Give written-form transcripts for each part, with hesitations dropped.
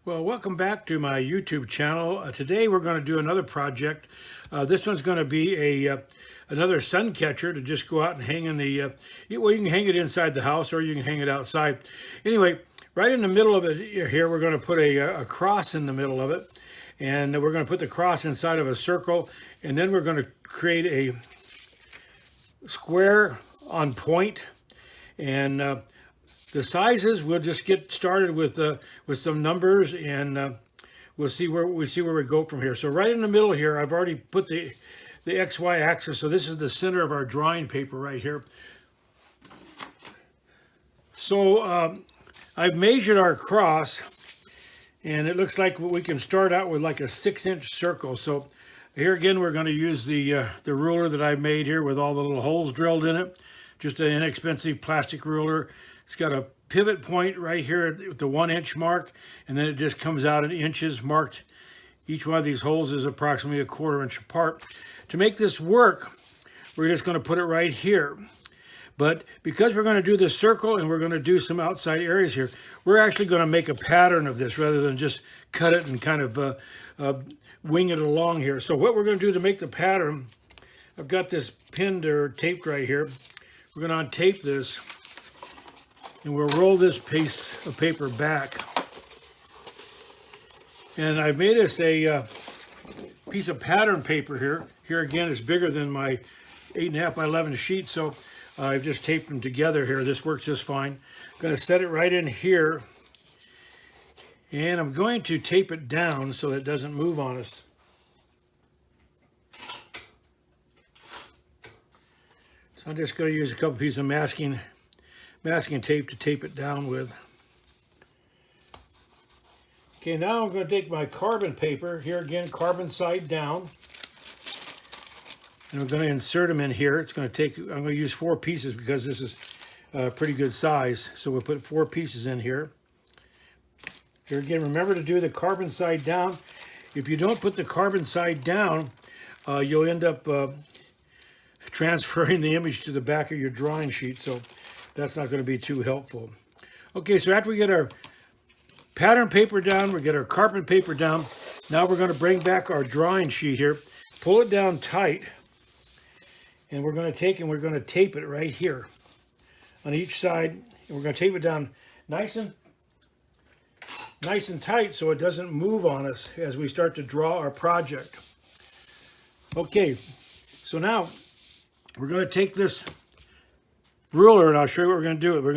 Well, welcome back to my YouTube channel. Today we're going to do another project. This one's going to be another sun catcher to just go out and hang in the, well, you can hang it inside the house or you can hang it outside. Anyway, right in the middle of it here, we're going to put a cross in the middle of it. And we're going to put the cross inside of a circle. And then we're going to create a square on point. And the sizes, we'll just get started with some numbers, and we'll see where we go from here. So right in the middle here, I've already put the XY axis. So this is the center of our drawing paper right here. So I've measured our cross, and it looks like we can start out with like a 6-inch circle. So here again, we're going to use the ruler that I made here with all the little holes drilled in it. Just an inexpensive plastic ruler. It's got a pivot point right here at the 1-inch mark, and then it just comes out in inches marked. Each one of these holes is approximately 1/4 inch apart. To make this work, we're just going to put it right here. But because we're going to do this circle and we're going to do some outside areas here, we're actually going to make a pattern of this rather than just cut it and kind of wing it along here. So what we're going to do to make the pattern, I've got this pinned or taped right here. We're going to untape this, and we'll roll this piece of paper back. And I've made us a piece of pattern paper here. Here again, it's bigger than my 8.5 by 11 sheet, so I've just taped them together here. This works just fine. I'm going to set it right in here, and I'm going to tape it down so that it doesn't move on us. So I'm just going to use a couple pieces of masking tape to tape it down with. Okay, now I'm going to take my carbon paper, here again, carbon side down, and I'm going to insert them in here. It's going to take, I'm going to use 4 pieces because this is a pretty good size. So we'll put 4 pieces in here. Here again, remember to do the carbon side down. If you don't put the carbon side down, you'll end up transferring the image to the back of your drawing sheet. So that's not going to be too helpful. Okay, so after we get our pattern paper down, we get our carbon paper down, now we're going to bring back our drawing sheet here, pull it down tight, and we're going to take and we're going to tape it right here on each side, and we're going to tape it down nice and tight so it doesn't move on us as we start to draw our project. Okay, so now we're going to take this ruler, and I'll show you what we're going to do. We're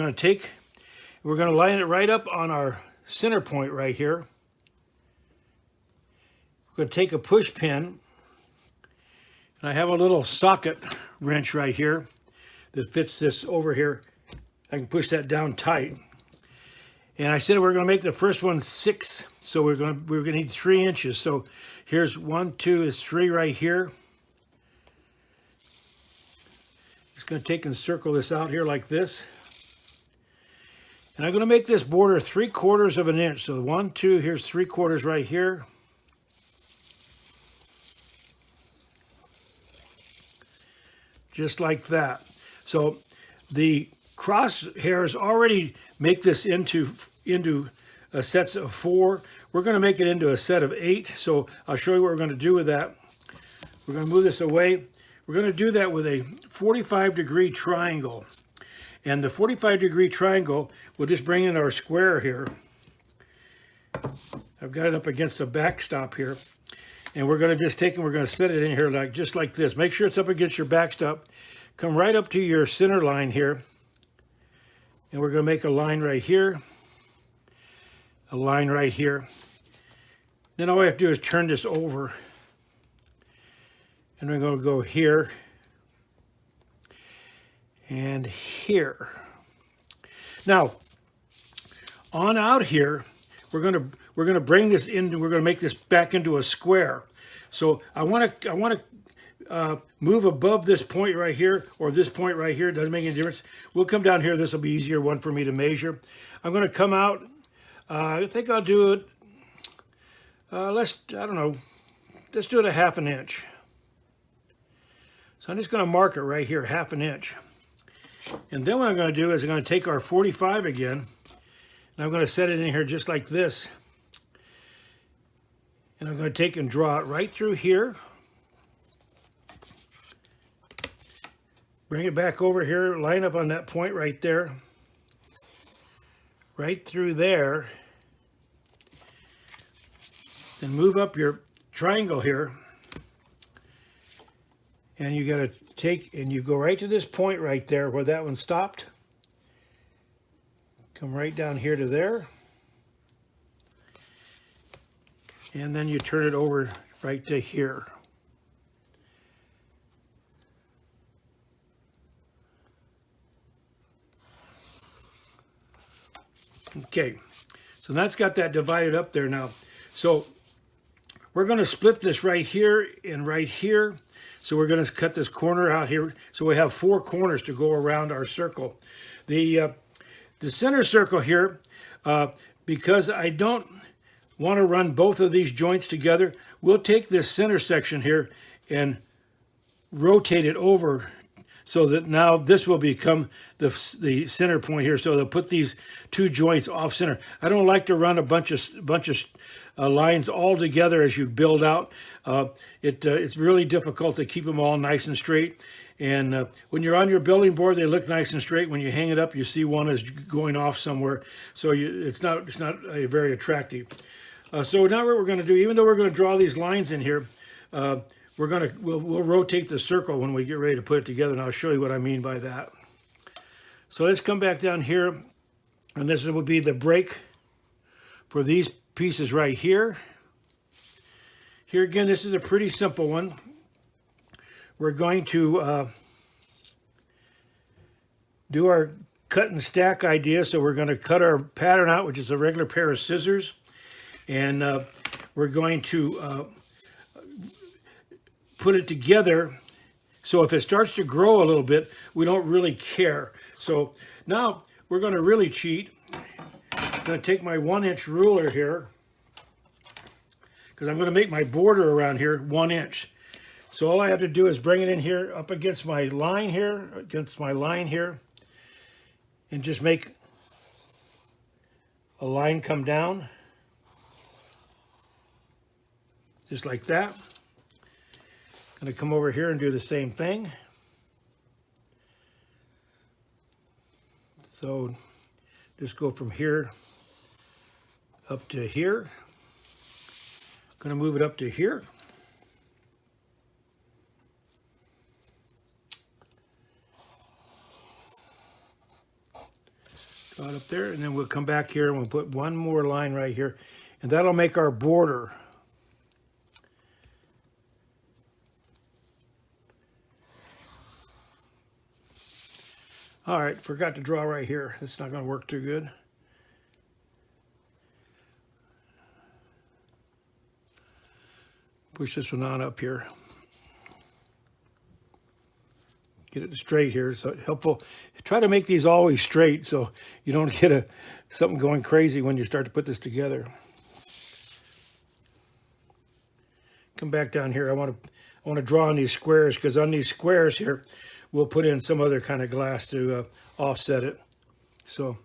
going to line it right up on our center point right here. We're going to take a push pin, and I have a little socket wrench right here that fits this over here. I can push that down tight. And I said we're going to make the first one 6, so we're going to need 3 inches. So here's 1, 2, is 3 right here. Just going to take and circle this out here like this. And I'm going to make this border 3/4 of an inch. So 1, 2, here's 3/4 right here. Just like that. So the crosshairs already make this into a sets of 4. We're going to make it into a set of 8. So I'll show you what we're going to do with that. We're going to move this away. We're going to do that with a 45-degree triangle. And the 45-degree triangle, we'll just bring in our square here. I've got it up against a backstop here. And we're going to just take and we're going to set it in here just like this. Make sure it's up against your backstop. Come right up to your center line here. And we're going to make a line right here. A line right here. Then all we have to do is turn this over. And we're going to go here and here. Now, on out here, we're going to bring this in. We're going to make this back into a square. So I want to move above this point right here, or this point right here. It doesn't make any difference. We'll come down here. This will be easier one for me to measure. I'm going to come out. I think I'll do it. Let's do it a 1/2 inch. So I'm just going to mark it right here, 1/2 inch. And then what I'm going to do is I'm going to take our 45 again, and I'm going to set it in here just like this. And I'm going to take and draw it right through here. Bring it back over here, line up on that point right there. Right through there. Then move up your triangle here. And you got to take, and you go right to this point right there where that one stopped. Come right down here to there. And then you turn it over right to here. Okay, so that's got that divided up there now. So we're going to split this right here and right here. So we're going to cut this corner out here. So we have 4 corners to go around our circle. The center circle here, because I don't want to run both of these joints together, we'll take this center section here and rotate it over so that now this will become the center point here. So they'll put these 2 joints off center. I don't like to run a bunch of lines all together as you build out. It's really difficult to keep them all nice and straight. And when you're on your building board, they look nice and straight. When you hang it up, you see one is going off somewhere. So it's not very attractive. So now what we're going to do, even though we're going to draw these lines in here, we'll rotate the circle when we get ready to put it together, and I'll show you what I mean by that. So let's come back down here, and this will be the break for these pieces right here. Here again, this is a pretty simple one. We're going to do our cut and stack idea. So we're going to cut our pattern out, which is a regular pair of scissors, and we're going to put it together. So if it starts to grow a little bit, we don't really care. So now we're going to really cheat. I'm going to take my 1-inch ruler here, because I'm going to make my border around here 1 inch. So all I have to do is bring it in here up against my line here, and just make a line come down, just like that. Going to come over here and do the same thing. So just go from here up to here. Going to move it up to here. Draw it up there, and then we'll come back here and we'll put one more line right here, and that'll make our border. All right, forgot to draw right here. It's not going to work too good. Push this one on up here. Get it straight here. So helpful. Try to make these always straight so you don't get something going crazy when you start to put this together. Come back down here. I want to draw on these squares, because on these squares here, we'll put in some other kind of glass to offset it. So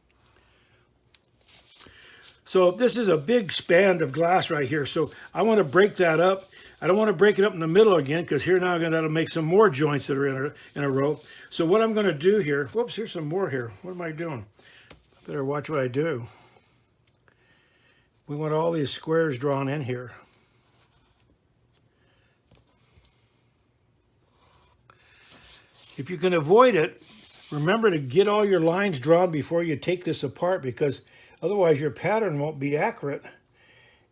this is a big span of glass right here. So I want to break that up. I don't want to break it up in the middle again, because here now that'll make some more joints that are in a row. So what I'm going to do here, whoops, here's some more here. What am I doing? I better watch what I do. We want all these squares drawn in here. If you can avoid it, remember to get all your lines drawn before you take this apart, because otherwise your pattern won't be accurate,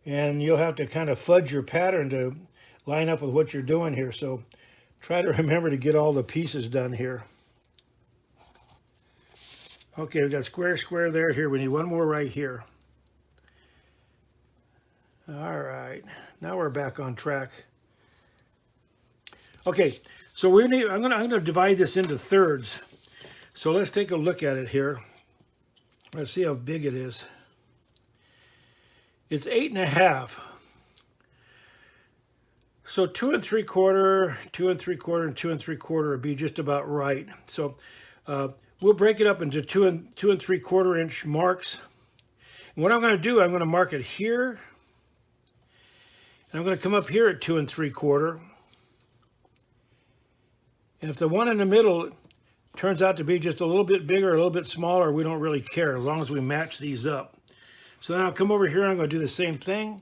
and you'll have to kind of fudge your pattern to line up with what you're doing here. So try to remember to get all the pieces done here. Okay, we've got square, square there. Here, we need one more right here. All right, now we're back on track. Okay, so I'm gonna divide this into thirds. So let's take a look at it here. Let's see how big it is. It's 8.5. So 2 3/4, 2 3/4, and 2 3/4 would be just about right. So we'll break it up into 2 3/4 inch marks. And what I'm going to do, I'm going to mark it here, And I'm going to come up here at 2 3/4. And if the one in the middle turns out to be just a little bit bigger, a little bit smaller, we don't really care as long as we match these up. So now I'll come over here and I'm going to do the same thing.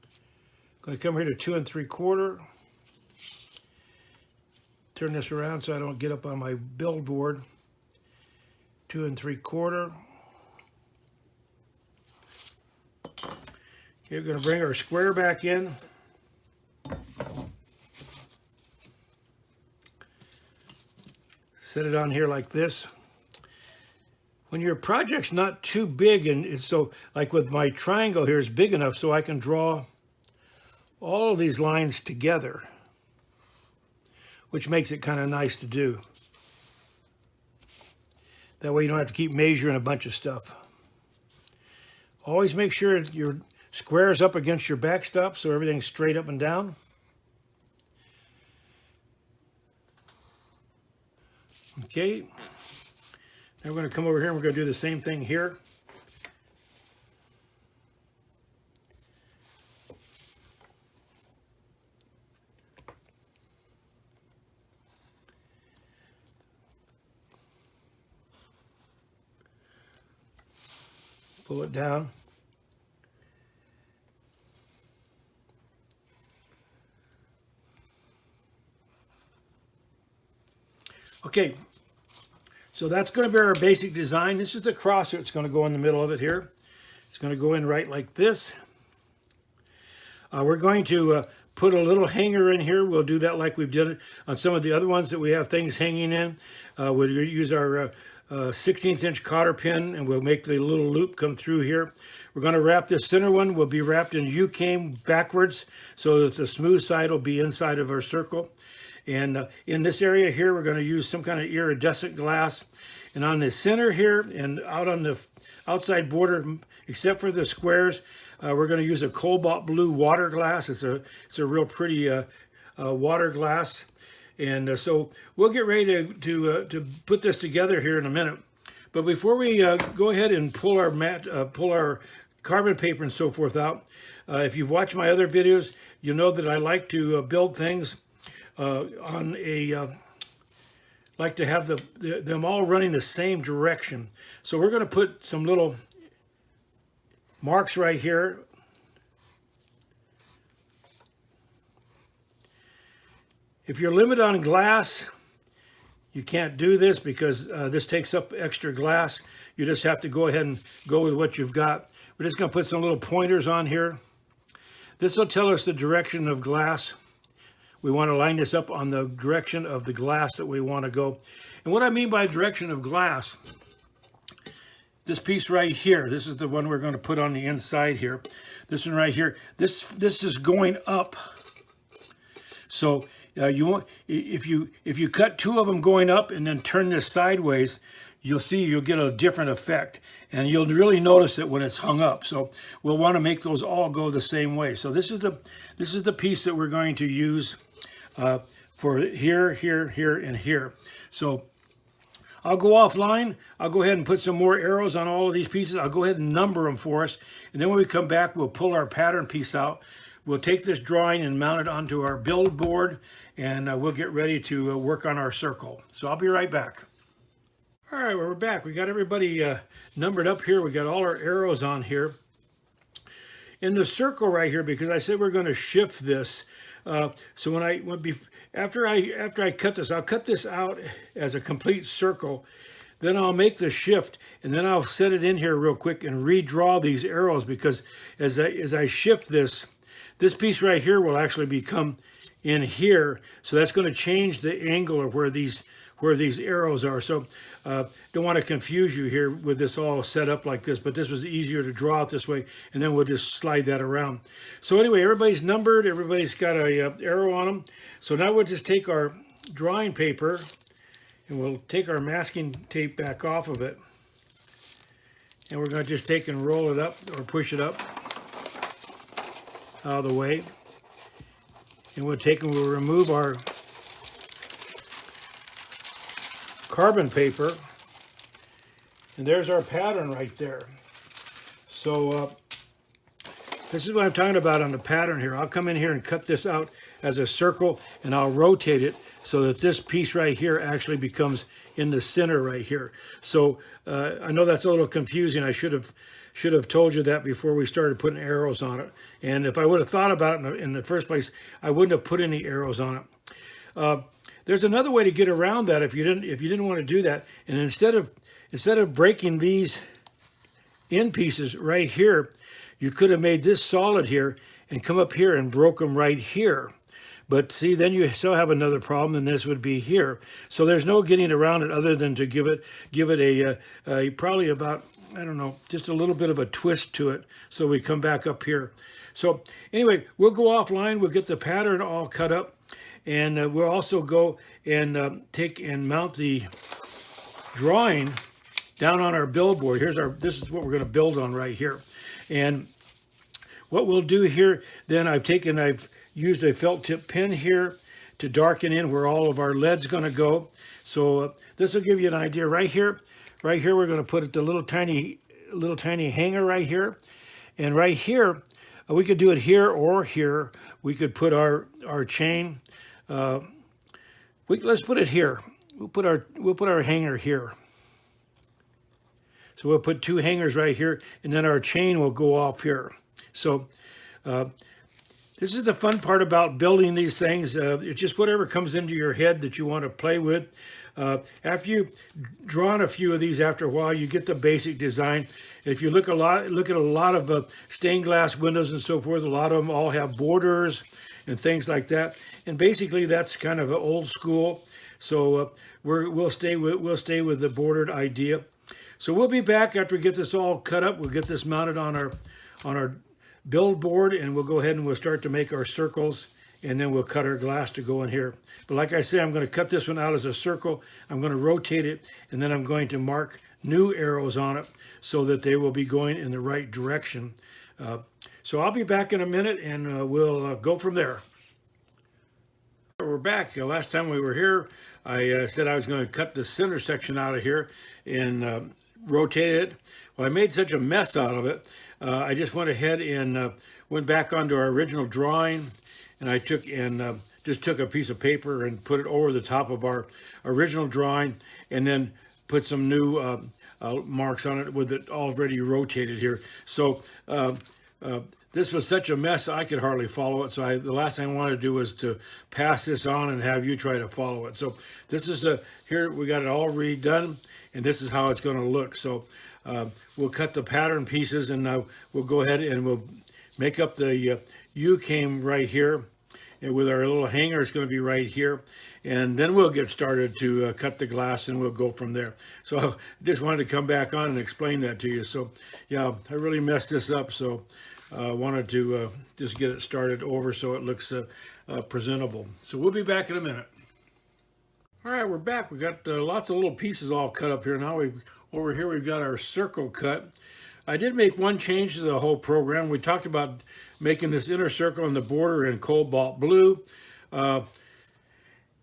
I'm going to come here to 2 3/4. Turn this around so I don't get up on my build board. 2 3/4. Okay, we're going to bring our square back in. Set it on here like this. When your project's not too big, and it's so, like with my triangle here, is big enough so I can draw all of these lines together, which makes it kind of nice to do. That way you don't have to keep measuring a bunch of stuff. Always make sure your square is up against your backstop so everything's straight up and down. Okay, now we're going to come over here and we're going to do the same thing here. Pull it down. Okay, so that's going to be our basic design. This is the crosser that's going to go in the middle of it here. It's going to go in right like this. We're going to put a little hanger in here. We'll do that like we've done it on some of the other ones that we have things hanging in. We'll use our 16th inch cotter pin and we'll make the little loop come through here. We're going to wrap this center one. Will be wrapped in U-cane backwards so that the smooth side will be inside of our circle. And in this area here, we're going to use some kind of iridescent glass. And on the center here and out on the outside border, except for the squares, we're going to use a cobalt blue water glass. It's a real pretty water glass. And so we'll get ready to put this together here in a minute. But before we go ahead and pull our carbon paper and so forth out, if you've watched my other videos, you'll know that I like to build things like to have them all running the same direction. So we're going to put some little marks right here. If you're limited on glass, you can't do this because this takes up extra glass. You just have to go ahead and go with what you've got. We're just going to put some little pointers on here. This will tell us the direction of glass. We want to line this up on the direction of the glass that we want to go. And what I mean by direction of glass, this piece right here, this is the one we're going to put on the inside here. This one right here, this is going up. So you want, if you cut two of them going up and then turn this sideways, you'll get a different effect, and you'll really notice it when it's hung up. So we'll want to make those all go the same way. So this is the piece that we're going to use for here, here, here, and here. So I'll go offline. I'll go ahead and put some more arrows on all of these pieces. I'll go ahead and number them for us, and then when we come back, we'll pull our pattern piece out. We'll take this drawing and mount it onto our build board, and we'll get ready to work on our circle. So I'll be right back. All right, we're back. We got everybody numbered up here. We got all our arrows on here. In the circle right here, because I said we're going to shift this. So after I cut this, I'll cut this out as a complete circle. Then I'll make the shift, and then I'll set it in here real quick and redraw these arrows, because as I shift this piece right here will actually become in here. So that's going to change the angle of where these arrows are. So don't want to confuse you here with this all set up like this, but this was easier to draw it this way, and then we'll just slide that around. So anyway, everybody's numbered, everybody's got a arrow on them. So now we'll just take our drawing paper and we'll take our masking tape back off of it, and we're going to just take and roll it up or push it up out of the way, and we'll remove our carbon paper, and there's our pattern right there. So This is what I'm talking about on the pattern here. I'll come in here and cut this out as a circle, and I'll rotate it so that this piece right here actually becomes in the center right here. So I know that's a little confusing. I should have told you that before we started putting arrows on it. And if I would have thought about it in the first place, I wouldn't have put any arrows on it. There's another way to get around that if you didn't want to do that. And instead of breaking these end pieces right here, you could have made this solid here and come up here and broke them right here. But see, then you still have another problem, and this would be here. So there's no getting around it other than to give it a probably about, I don't know, just a little bit of a twist to it. So we come back up here. So anyway, we'll go offline. We'll get the pattern all cut up, and we'll also go and take and mount the drawing down on our build board. This is what we're going to build on right here. And what we'll do here, then I've used a felt tip pen here to darken in where all of our lead's going to go. So this will give you an idea right here. Right here, we're going to put the little tiny hanger right here. And right here, we could do it here or here. We could put our chain. Let's put it here. We'll put our hanger here. So we'll put 2 hangers right here, and then our chain will go off here. So this is the fun part about building these things. It's just whatever comes into your head that you want to play with. After you've drawn a few of these, after a while, you get the basic design. If you look at a lot of stained glass windows and so forth, a lot of them all have borders and things like that. And basically, that's kind of old school. So we'll stay with the bordered idea. So we'll be back after we get this all cut up. We'll get this mounted on our build board, and we'll go ahead and we'll start to make our circles, and then we'll cut our glass to go in here. But like I say, I'm going to cut this one out as a circle. I'm going to rotate it, and then I'm going to mark new arrows on it so that they will be going in the right direction. So I'll be back in a minute, and we'll go from there. We're back. Last time we were here, I said I was going to cut the center section out of here and rotate it. Well, I made such a mess out of it. I just went ahead and went back onto our original drawing, and I just took a piece of paper and put it over the top of our original drawing, and then put some new marks on it with it already rotated here. So this was such a mess I could hardly follow it. So the last thing I wanted to do was to pass this on and have you try to follow it. So this is here we got it all redone, and this is how it's going to look. So we'll cut the pattern pieces, and we'll go ahead and we'll make up the U-came right here, and with our little hanger, it's going to be right here. And then we'll get started to cut the glass, and we'll go from there. So I just wanted to come back on and explain that to you. So yeah, I really messed this up. So I wanted to just get it started over so it looks presentable. So we'll be back in a minute. All right, we're back. We got lots of little pieces all cut up here. Now over here we've got our circle cut. I did make one change to the whole program. We talked about making this inner circle on the border in cobalt blue.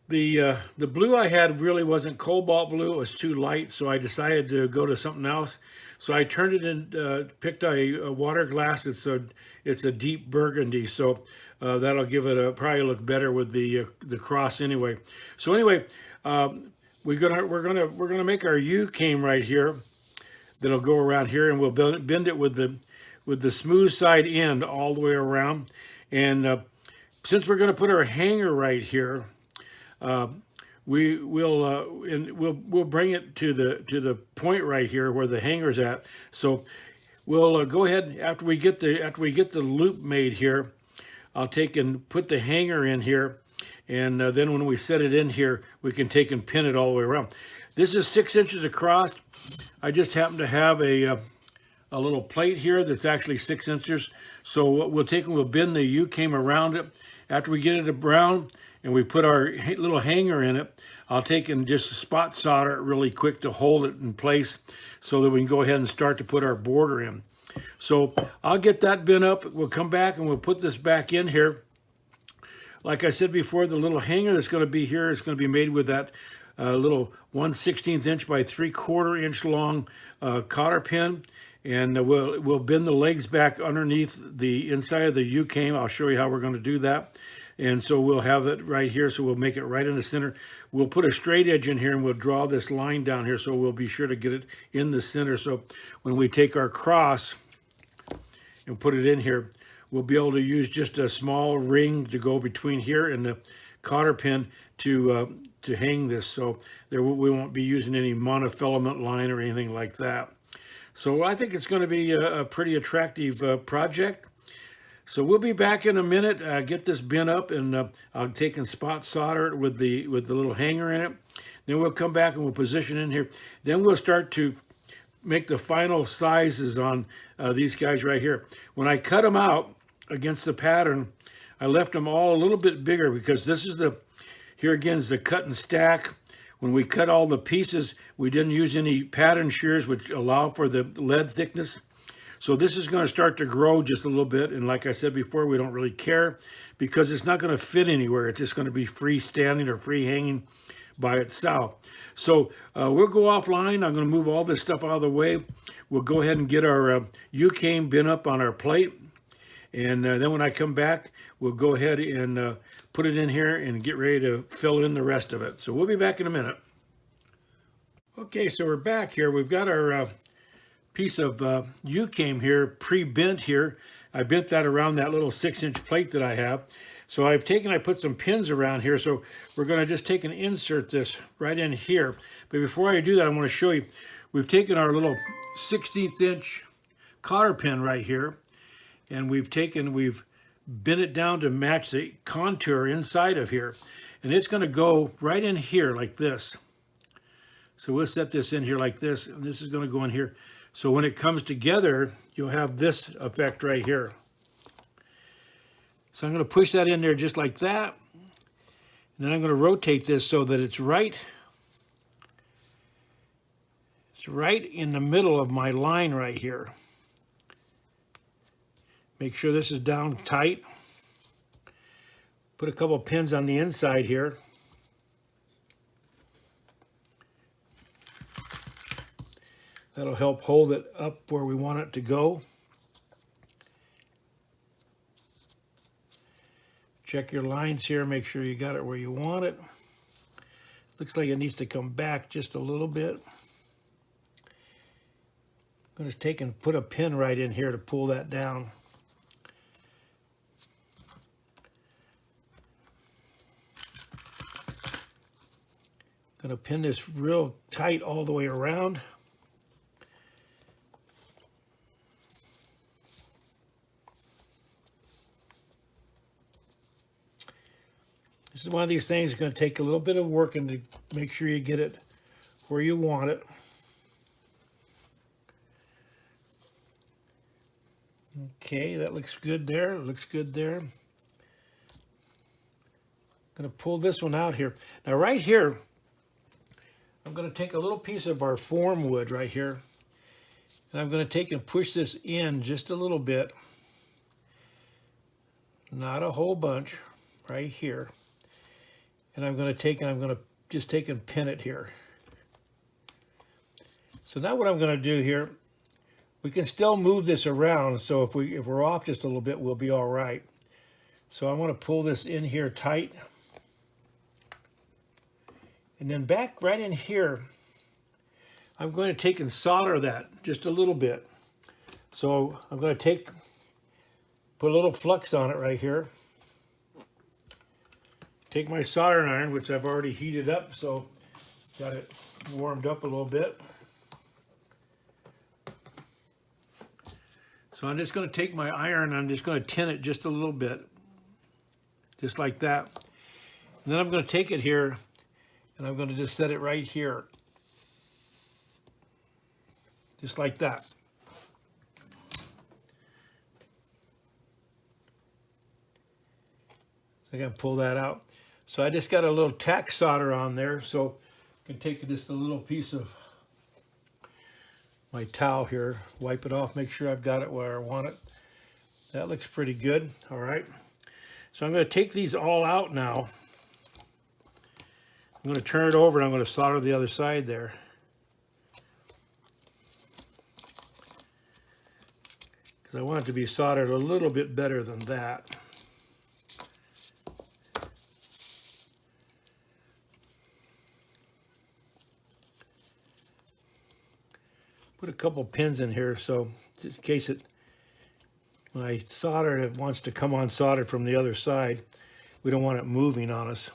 The blue I had really wasn't cobalt blue. It was too light, so I decided to go to something else. So I turned it in, picked a water glass. It's a deep burgundy, so that'll give it probably look better with the cross anyway. So anyway, we're gonna make our U-came right here. That'll go around here, and we'll bend it with the smooth side end all the way around. And since we're going to put our hanger right here, we'll bring it to the point right here where the hanger's at. So we'll go ahead after we get the loop made here. I'll take and put the hanger in here, and then when we set it in here, we can take and pin it all the way around. This is 6 inches across. I just happen to have a little plate here that's actually 6 inches. So what we'll take and we'll bend the U-came around it. After we get it around and we put our little hanger in it, I'll take and just spot solder it really quick to hold it in place so that we can go ahead and start to put our border in. So I'll get that bent up. We'll come back and we'll put this back in here. Like I said before, the little hanger that's going to be here is going to be made with that little 1/16 inch by 3/4 inch long cotter pin, And we'll bend the legs back underneath the inside of the U-came. I'll show you how we're going to do that. And so we'll have it right here. So we'll make it right in the center. We'll put a straight edge in here and we'll draw this line down here. So we'll be sure to get it in the center. So when we take our cross and put it in here, we'll be able to use just a small ring to go between here and the cotter pin to hang this. So we won't be using any monofilament line or anything like that. So I think it's going to be a pretty attractive project. So we'll be back in a minute, get this bin up, and I'll take and spot solder it with the little hanger in it. Then we'll come back and we'll position in here. Then we'll start to make the final sizes on these guys right here. When I cut them out against the pattern, I left them all a little bit bigger because this is here again is the cut and stack. When we cut all the pieces, we didn't use any pattern shears, which allow for the lead thickness. So this is going to start to grow just a little bit. And like I said before, we don't really care because it's not going to fit anywhere. It's just going to be freestanding or free hanging by itself. So we'll go offline. I'm going to move all this stuff out of the way. We'll go ahead and get our U-came bin up on our plate. And then when I come back, we'll go ahead and put it in here and get ready to fill in the rest of it. So we'll be back in a minute. Okay, so we're back here. We've got our piece of U-came here pre-bent here. I bent that around that little 6-inch plate that I have. So I put some pins around here. So we're going to just take and insert this right in here. But before I do that, I want to show you, we've taken our little 16th inch cotter pin right here, and we've bent it down to match the contour inside of here. And it's going to go right in here like this. So we'll set this in here like this, and this is going to go in here. So when it comes together, you'll have this effect right here. So I'm going to push that in there just like that. And then I'm going to rotate this so that it's right in the middle of my line right here. Make sure this is down tight. Put a couple pins on the inside here. That'll help hold it up where we want it to go. Check your lines here, make sure you got it where you want it. Looks like it needs to come back just a little bit. I'm going to take and put a pin right in here to pull that down. I'm going to pin this real tight all the way around. This is one of these things that's going to take a little bit of work and to make sure you get it where you want it. Okay, that looks good there. It looks good there. I'm going to pull this one out here. Now right here, I'm going to take a little piece of our form wood right here, and I'm going to take and push this in just a little bit. Not a whole bunch, right here. And I'm going to just take and pin it here. So now what I'm going to do here, we can still move this around. So if we're off just a little bit, we'll be all right. So I want to pull this in here tight. And then back right in here, I'm going to take and solder that just a little bit. So I'm going to put a little flux on it right here. Take my soldering iron, which I've already heated up, so got it warmed up a little bit. So I'm just going to take my iron and I'm just going to tin it just a little bit, just like that. And then I'm going to take it here and I'm going to just set it right here, just like that. I got to pull that out. So I just got a little tack solder on there, so I can take just a little piece of my towel here, wipe it off, make sure I've got it where I want it. That looks pretty good. All right. So I'm going to take these all out now. I'm going to turn it over and I'm going to solder the other side there. I want it to be soldered a little bit better than that. Put a couple pins in here so in case when I solder it wants to come on soldered from the other side. We don't want it moving on us.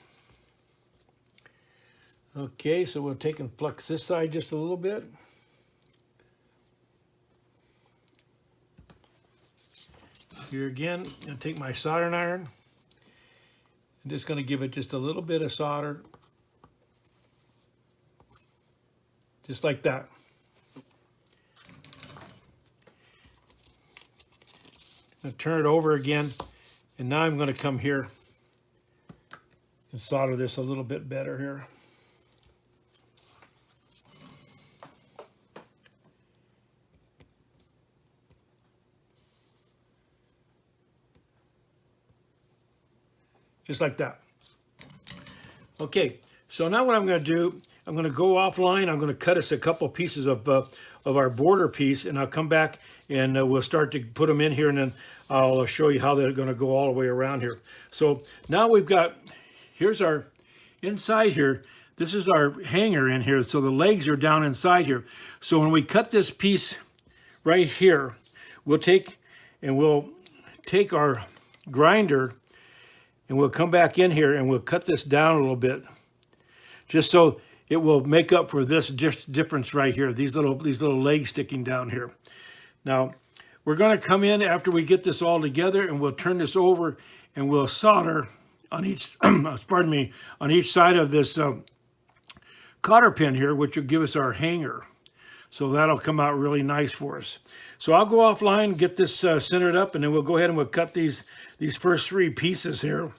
Okay, so we'll take and flux this side just a little bit. Here again, I'm going to take my soldering iron. I'm just going to give it just a little bit of solder. Just like that. I'm going to turn it over again. And now I'm going to come here and solder this a little bit better here. Just like that. Okay, so now what I'm going to do, I'm going to go offline. I'm going to cut us a couple pieces of our border piece, and I'll come back and we'll start to put them in here, and then I'll show you how they're going to go all the way around here. So now we've got, here's our inside here. This is our hanger in here, so the legs are down inside here. So when we cut this piece right here, we'll take our grinder, and we'll come back in here and we'll cut this down a little bit, just so it will make up for this difference right here, these little legs sticking down here. Now, we're going to come in after we get this all together, and we'll turn this over and we'll solder on each, pardon me, on each side of this cotter pin here, which will give us our hanger. So that'll come out really nice for us. So I'll go offline, get this centered up, and then we'll go ahead and we'll cut these first three pieces here.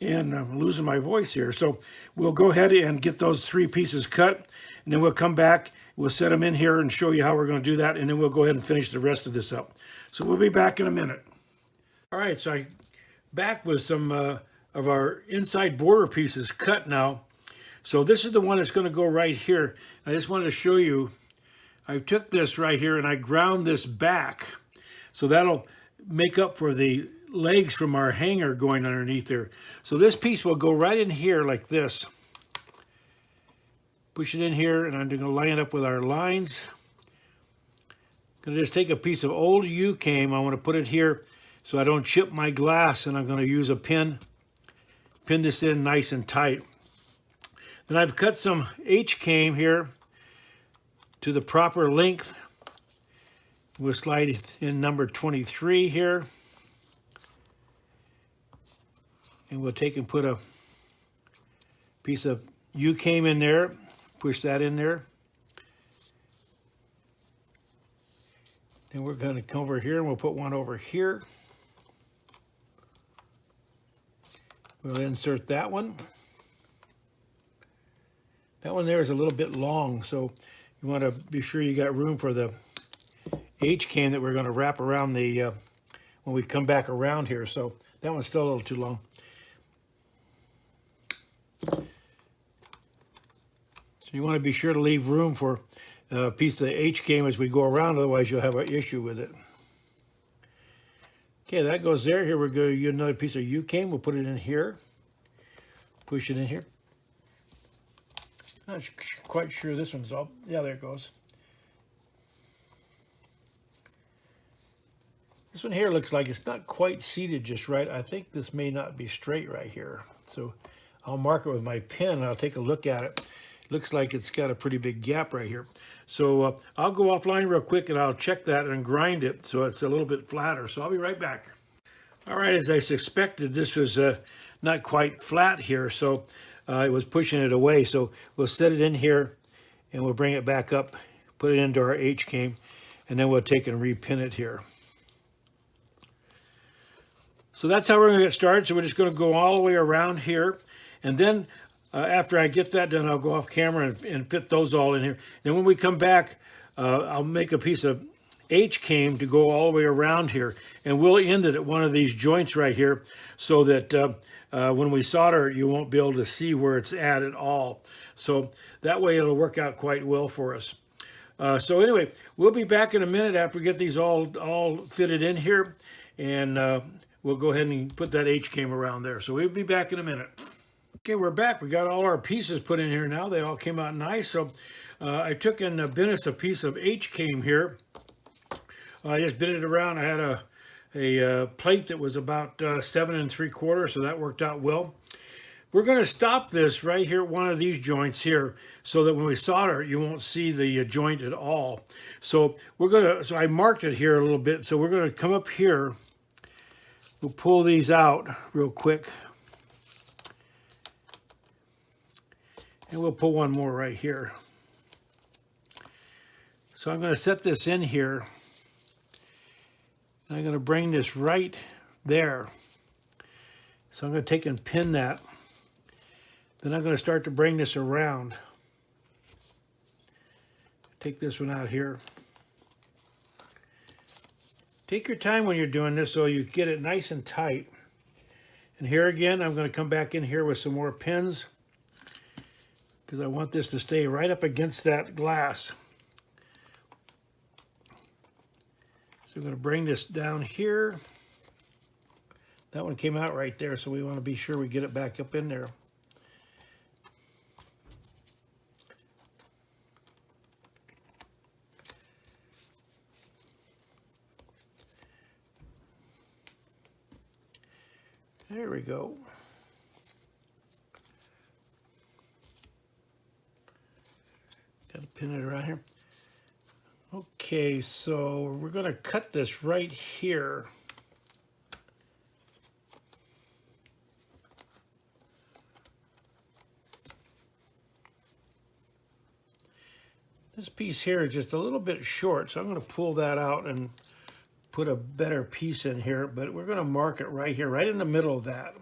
And I'm losing my voice here. So we'll go ahead and get those three pieces cut, and then we'll come back, we'll set them in here and show you how we're going to do that, and then we'll go ahead and finish the rest of this up. So we'll be back in a minute. All right, so I'm back with some of our inside border pieces cut now. So this is the one that's going to go right here. I just wanted to show you, I took this right here and I ground this back. So that'll make up for the legs from our hanger going underneath there. So this piece will go right in here like this. Push it in here, and I'm going to line it up with our lines. I'm going to just take a piece of old U-came. I want to put it here so I don't chip my glass, and I'm going to use a pin. Pin this in nice and tight. Then I've cut some H-came here to the proper length. We'll slide it in number 23 here. And we'll take and put a piece of U-came in there, push that in there. Then we're going to come over here and we'll put one over here. We'll insert that one. That one there is a little bit long, so you want to be sure you got room for the H-came that we're going to wrap around the when we come back around here. So that one's still a little too long. So you want to be sure to leave room for a piece of the H-came as we go around, otherwise you'll have an issue with it. Okay, that goes there. Here we're going to use another piece of U-came. We'll put it in here. Push it in here. Not quite sure this one's up. Yeah, there it goes. This one here looks like it's not quite seated just right. I think this may not be straight right here. So I'll mark it with my pen and I'll take a look at it. It looks like it's got a pretty big gap right here. So I'll go offline real quick and I'll check that and grind it so it's a little bit flatter. So I'll be right back. All right, as I suspected, this was not quite flat here, so it was pushing it away. So we'll set it in here and we'll bring it back up, put it into our H-came, and then we'll take and repin it here. So that's how we're going to get started. So we're just going to go all the way around here. And then after I get that done, I'll go off camera and fit those all in here. And when we come back, I'll make a piece of H-came to go all the way around here. And we'll end it at one of these joints right here so that when we solder, you won't be able to see where it's at all. So that way it'll work out quite well for us. So anyway, we'll be back in a minute after we get these all fitted in here, and we'll go ahead and put that H-cam around there. So we'll be back in a minute. Okay, we're back. We got all our pieces put in here now. They all came out nice. So I took and bent us a piece of H-cam here. I just bent it around. I had a plate that was about 7 3/4, so that worked out well. We're going to stop this right here at one of these joints here, so that when we solder it, you won't see the joint at all. So so I marked it here a little bit. So we're going to come up here. We'll pull these out real quick. And we'll pull one more right here. So I'm going to set this in here. And I'm going to bring this right there. So I'm going to take and pin that. Then I'm going to start to bring this around. Take this one out here. Take your time when you're doing this so you get it nice and tight. And here again, I'm going to come back in here with some more pins, because I want this to stay right up against that glass. So I'm going to bring this down here. That one came out right there, so we want to be sure we get it back up in there. There we go. Got to pin it around here. Okay, so we're going to cut this right here. This piece here is just a little bit short, so I'm going to pull that out and put a better piece in here, but we're going to mark it right here, right in the middle of that.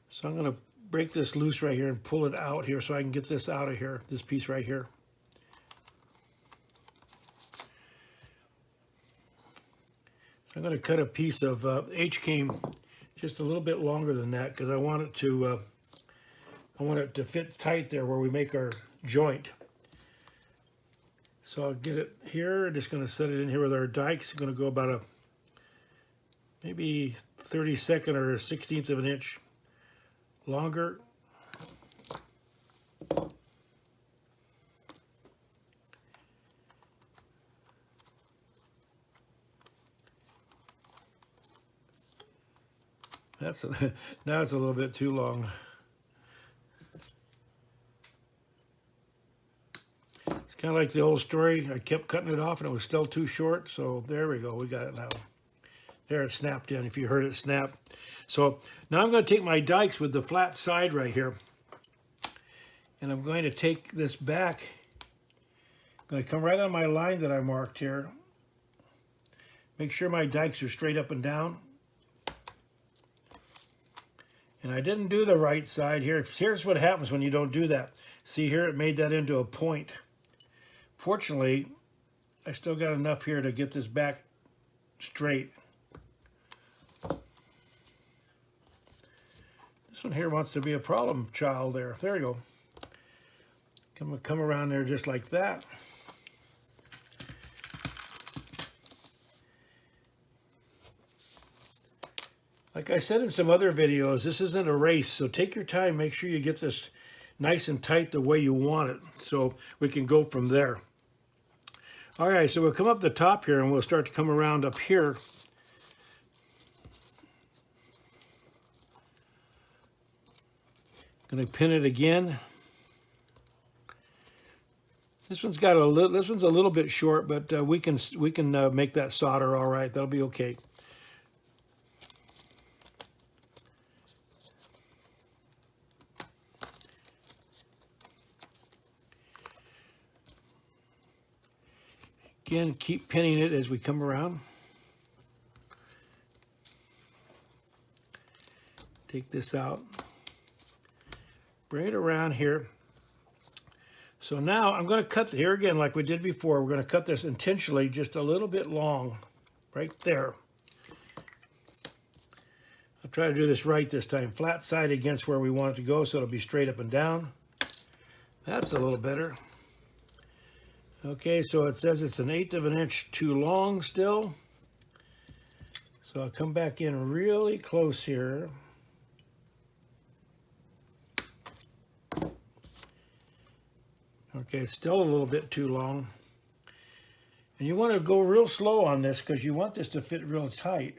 So I'm going to break this loose right here and pull it out here so I can get this out of here, this piece right here. So I'm going to cut a piece of H-cam just a little bit longer than that, because I want it to fit tight there where we make our joint. So I'll get it here. Just going to set it in here with our dikes. Going to go about a maybe 32nd or 1/16 of an inch longer. Now it's a little bit too long. Kind of like the old story. I kept cutting it off and it was still too short. So there we go. We got it now. There, it snapped in, if you heard it snap. So now I'm going to take my dikes with the flat side right here. And I'm going to take this back. I'm going to come right on my line that I marked here. Make sure my dikes are straight up and down. And I didn't do the right side here. Here's what happens when you don't do that. See here, it made that into a point. Fortunately, I still got enough here to get this back straight. This one here wants to be a problem child there. There you go. Come around there just like that. Like I said in some other videos, this isn't a race, so take your time. Make sure you get this nice and tight the way you want it, so we can go from there. All right, so we'll come up the top here and we'll start to come around up here. Going to pin it again. This one's got this one's a little bit short, but we can make that solder all right. That'll be okay. Again, keep pinning it as we come around. Take this out. Bring it around here. So now I'm going to cut here again like we did before. We're going to cut this intentionally just a little bit long right there. I'll try to do this right this time. Flat side against where we want it to go so it'll be straight up and down. That's a little better. Okay, so it says it's 1/8 of an inch too long still. So I'll come back in really close here. Okay, it's still a little bit too long. And you want to go real slow on this because you want this to fit real tight.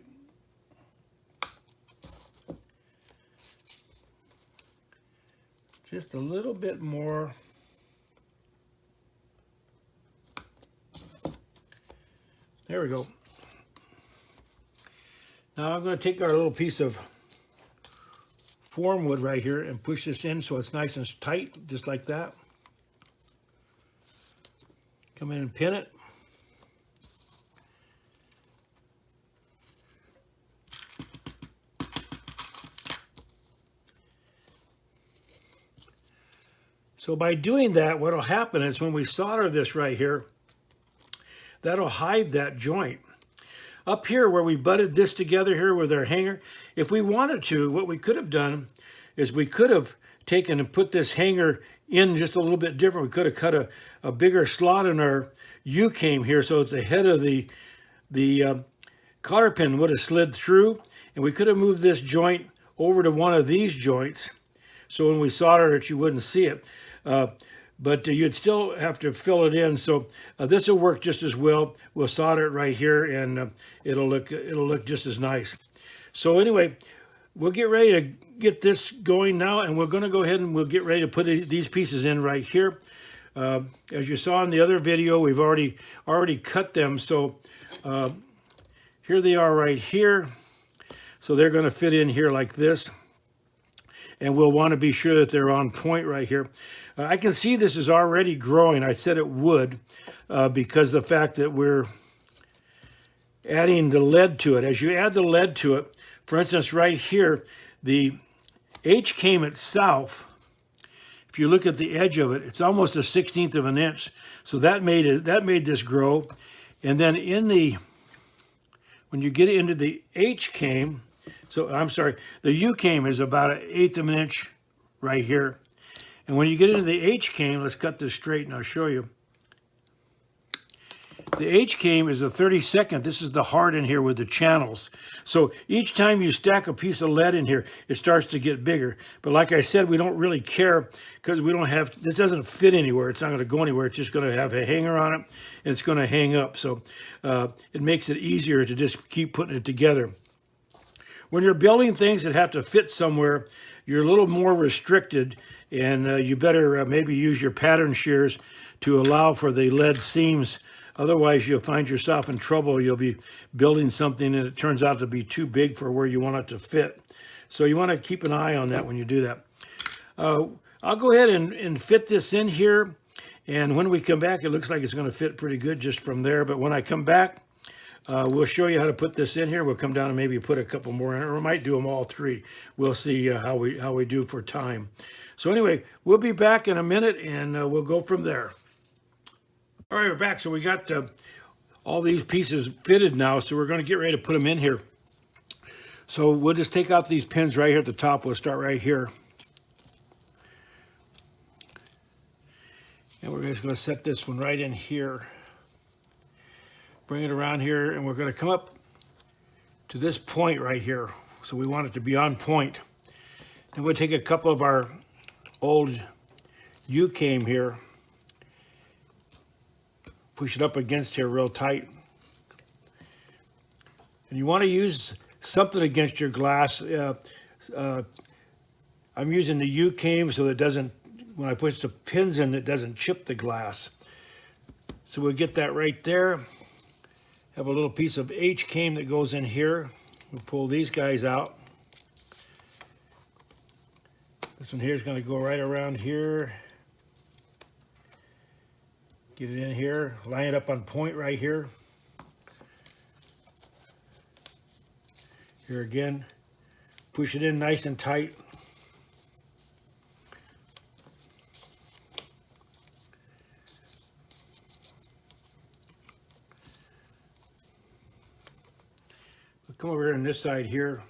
Just a little bit more. There we go. Now I'm going to take our little piece of form wood right here and push this in so it's nice and tight, just like that. Come in and pin it. So by doing that, what will happen is when we solder this right here, that'll hide that joint. Up here where we butted this together here with our hanger, if we wanted to, what we could have done is we could have taken and put this hanger in just a little bit different. We could have cut a bigger slot in our U-came here so it's the head of the cotter pin would have slid through, and we could have moved this joint over to one of these joints so when we solder it you wouldn't see it. But you'd still have to fill it in. So this will work just as well. We'll solder it right here, and it'll look just as nice. So anyway, we'll get ready to get this going now, and we're going to go ahead and we'll get ready to put these pieces in right here. As you saw in the other video, we've already cut them. So here they are right here. So they're going to fit in here like this. And we'll want to be sure that they're on point right here. I can see this is already growing. I said it would because the fact that we're adding the lead to it. As you add the lead to it, for instance, right here, the H-came itself, if you look at the edge of it, it's almost 1/16 of an inch. So that made this grow. And then when you get into the H-came, so I'm sorry, the U-came is about 1/8 of an inch right here. And when you get into the H-came, let's cut this straight and I'll show you. The H-came is a 32nd. This is the heart in here with the channels. So each time you stack a piece of lead in here, it starts to get bigger. But like I said, we don't really care because we don't have, this doesn't fit anywhere. It's not going to go anywhere. It's just going to have a hanger on it and it's going to hang up. So it makes it easier to just keep putting it together. When you're building things that have to fit somewhere, you're a little more restricted, and you better maybe use your pattern shears to allow for the lead seams. Otherwise, you'll find yourself in trouble. You'll be building something and it turns out to be too big for where you want it to fit. So you want to keep an eye on that when you do that. I'll go ahead and fit this in here, and when we come back, it looks like it's going to fit pretty good just from there. But when I come back, we'll show you how to put this in here. We'll come down and maybe put a couple more in it, or we might do them all three. We'll see how we do for time. So anyway, we'll be back in a minute, and we'll go from there. All right, we're back. So we got all these pieces fitted now, so we're going to get ready to put them in here. So we'll just take out these pins right here at the top. We'll start right here. And we're just going to set this one right in here. Bring it around here, and we're going to come up to this point right here. So we want it to be on point. Then we'll take a couple of our old U-came here, push it up against here real tight. And you want to use something against your glass. I'm using the U-came so it doesn't, when I push the pins in, it doesn't chip the glass. So we'll get that right there. Have a little piece of H-came that goes in here. We'll pull these guys out. This one here is going to go right around here. Get it in here, line it up on point right here. Here again, push it in nice and tight. We'll come over here on this side here.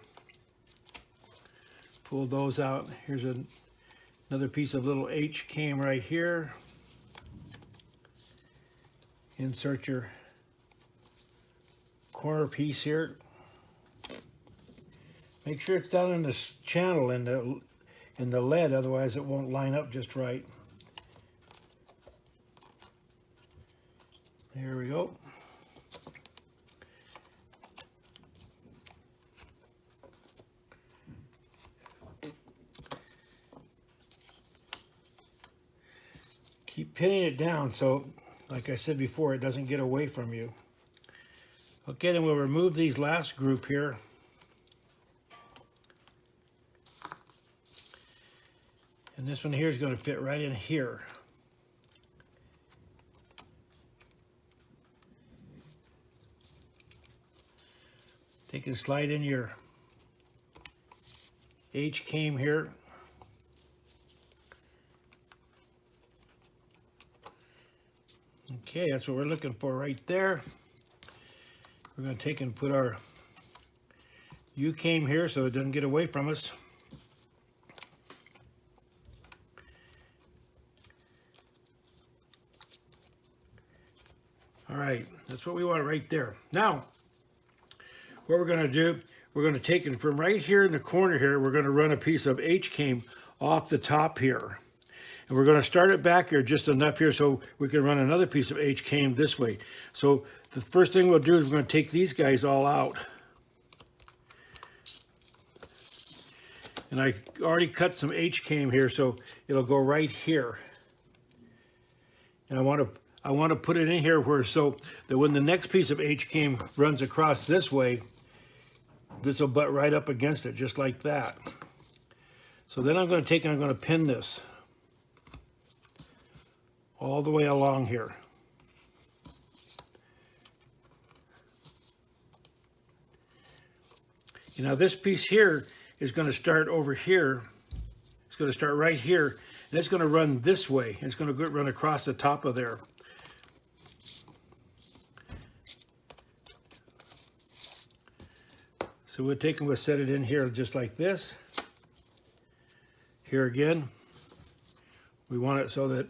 Pull those out. Here's another piece of little H-came right here. Insert your corner piece here. Make sure it's down in this channel in the lead, otherwise it won't line up just right. There we go. Keep pinning it down so, like I said before, it doesn't get away from you. Okay, then we'll remove these last group here. And this one here is going to fit right in here. Take and slide in your H-came here. Okay, that's what we're looking for right there. We're going to take and put our U-came here so it doesn't get away from us. All right, that's what we want right there. Now, what we're going to do, we're going to take it from right here in the corner here, we're going to run a piece of H-came off the top here. And we're going to start it back here just enough here so we can run another piece of H-came this way. So the first thing we'll do is we're going to take these guys all out. And I already cut some H-came here, so it'll go right here. And I want to put it in here where so that when the next piece of H-came runs across this way, this will butt right up against it, just like that. So then I'm going to take and I'm going to pin this all the way along here. You know, this piece here is going to start over here. It's going to start right here, and it's going to run this way. It's going to run across the top of there. So we'll take and we'll set it in here just like this. Here again, we want it so that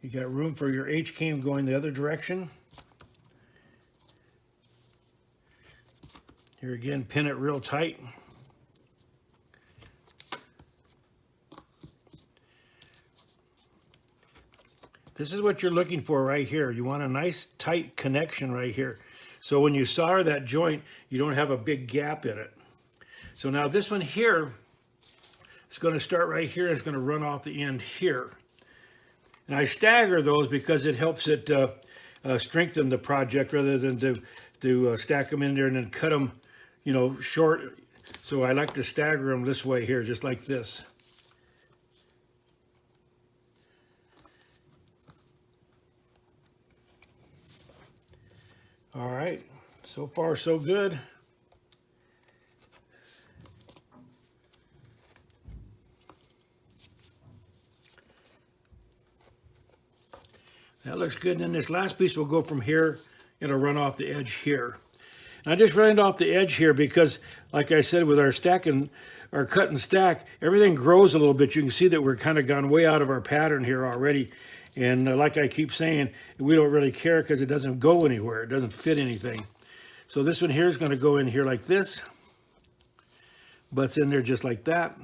you got room for your H-came going the other direction. Here again, pin it real tight. This is what you're looking for right here. You want a nice tight connection right here. So when you solder that joint, you don't have a big gap in it. So now this one here is going to start right here. It's going to run off the end here. And I stagger those because it helps it strengthen the project rather than to stack them in there and then cut them, you know, short. So I like to stagger them this way here, just like this. All right, so far so good. That looks good. And then this last piece will go from here. It'll run off the edge here. And I just ran it off the edge here because, like I said, with our stacking, our cut and stack, everything grows a little bit. You can see that we're kind of gone way out of our pattern here already. And like I keep saying, we don't really care because it doesn't go anywhere. It doesn't fit anything. So this one here is going to go in here like this. Butts in there just like that.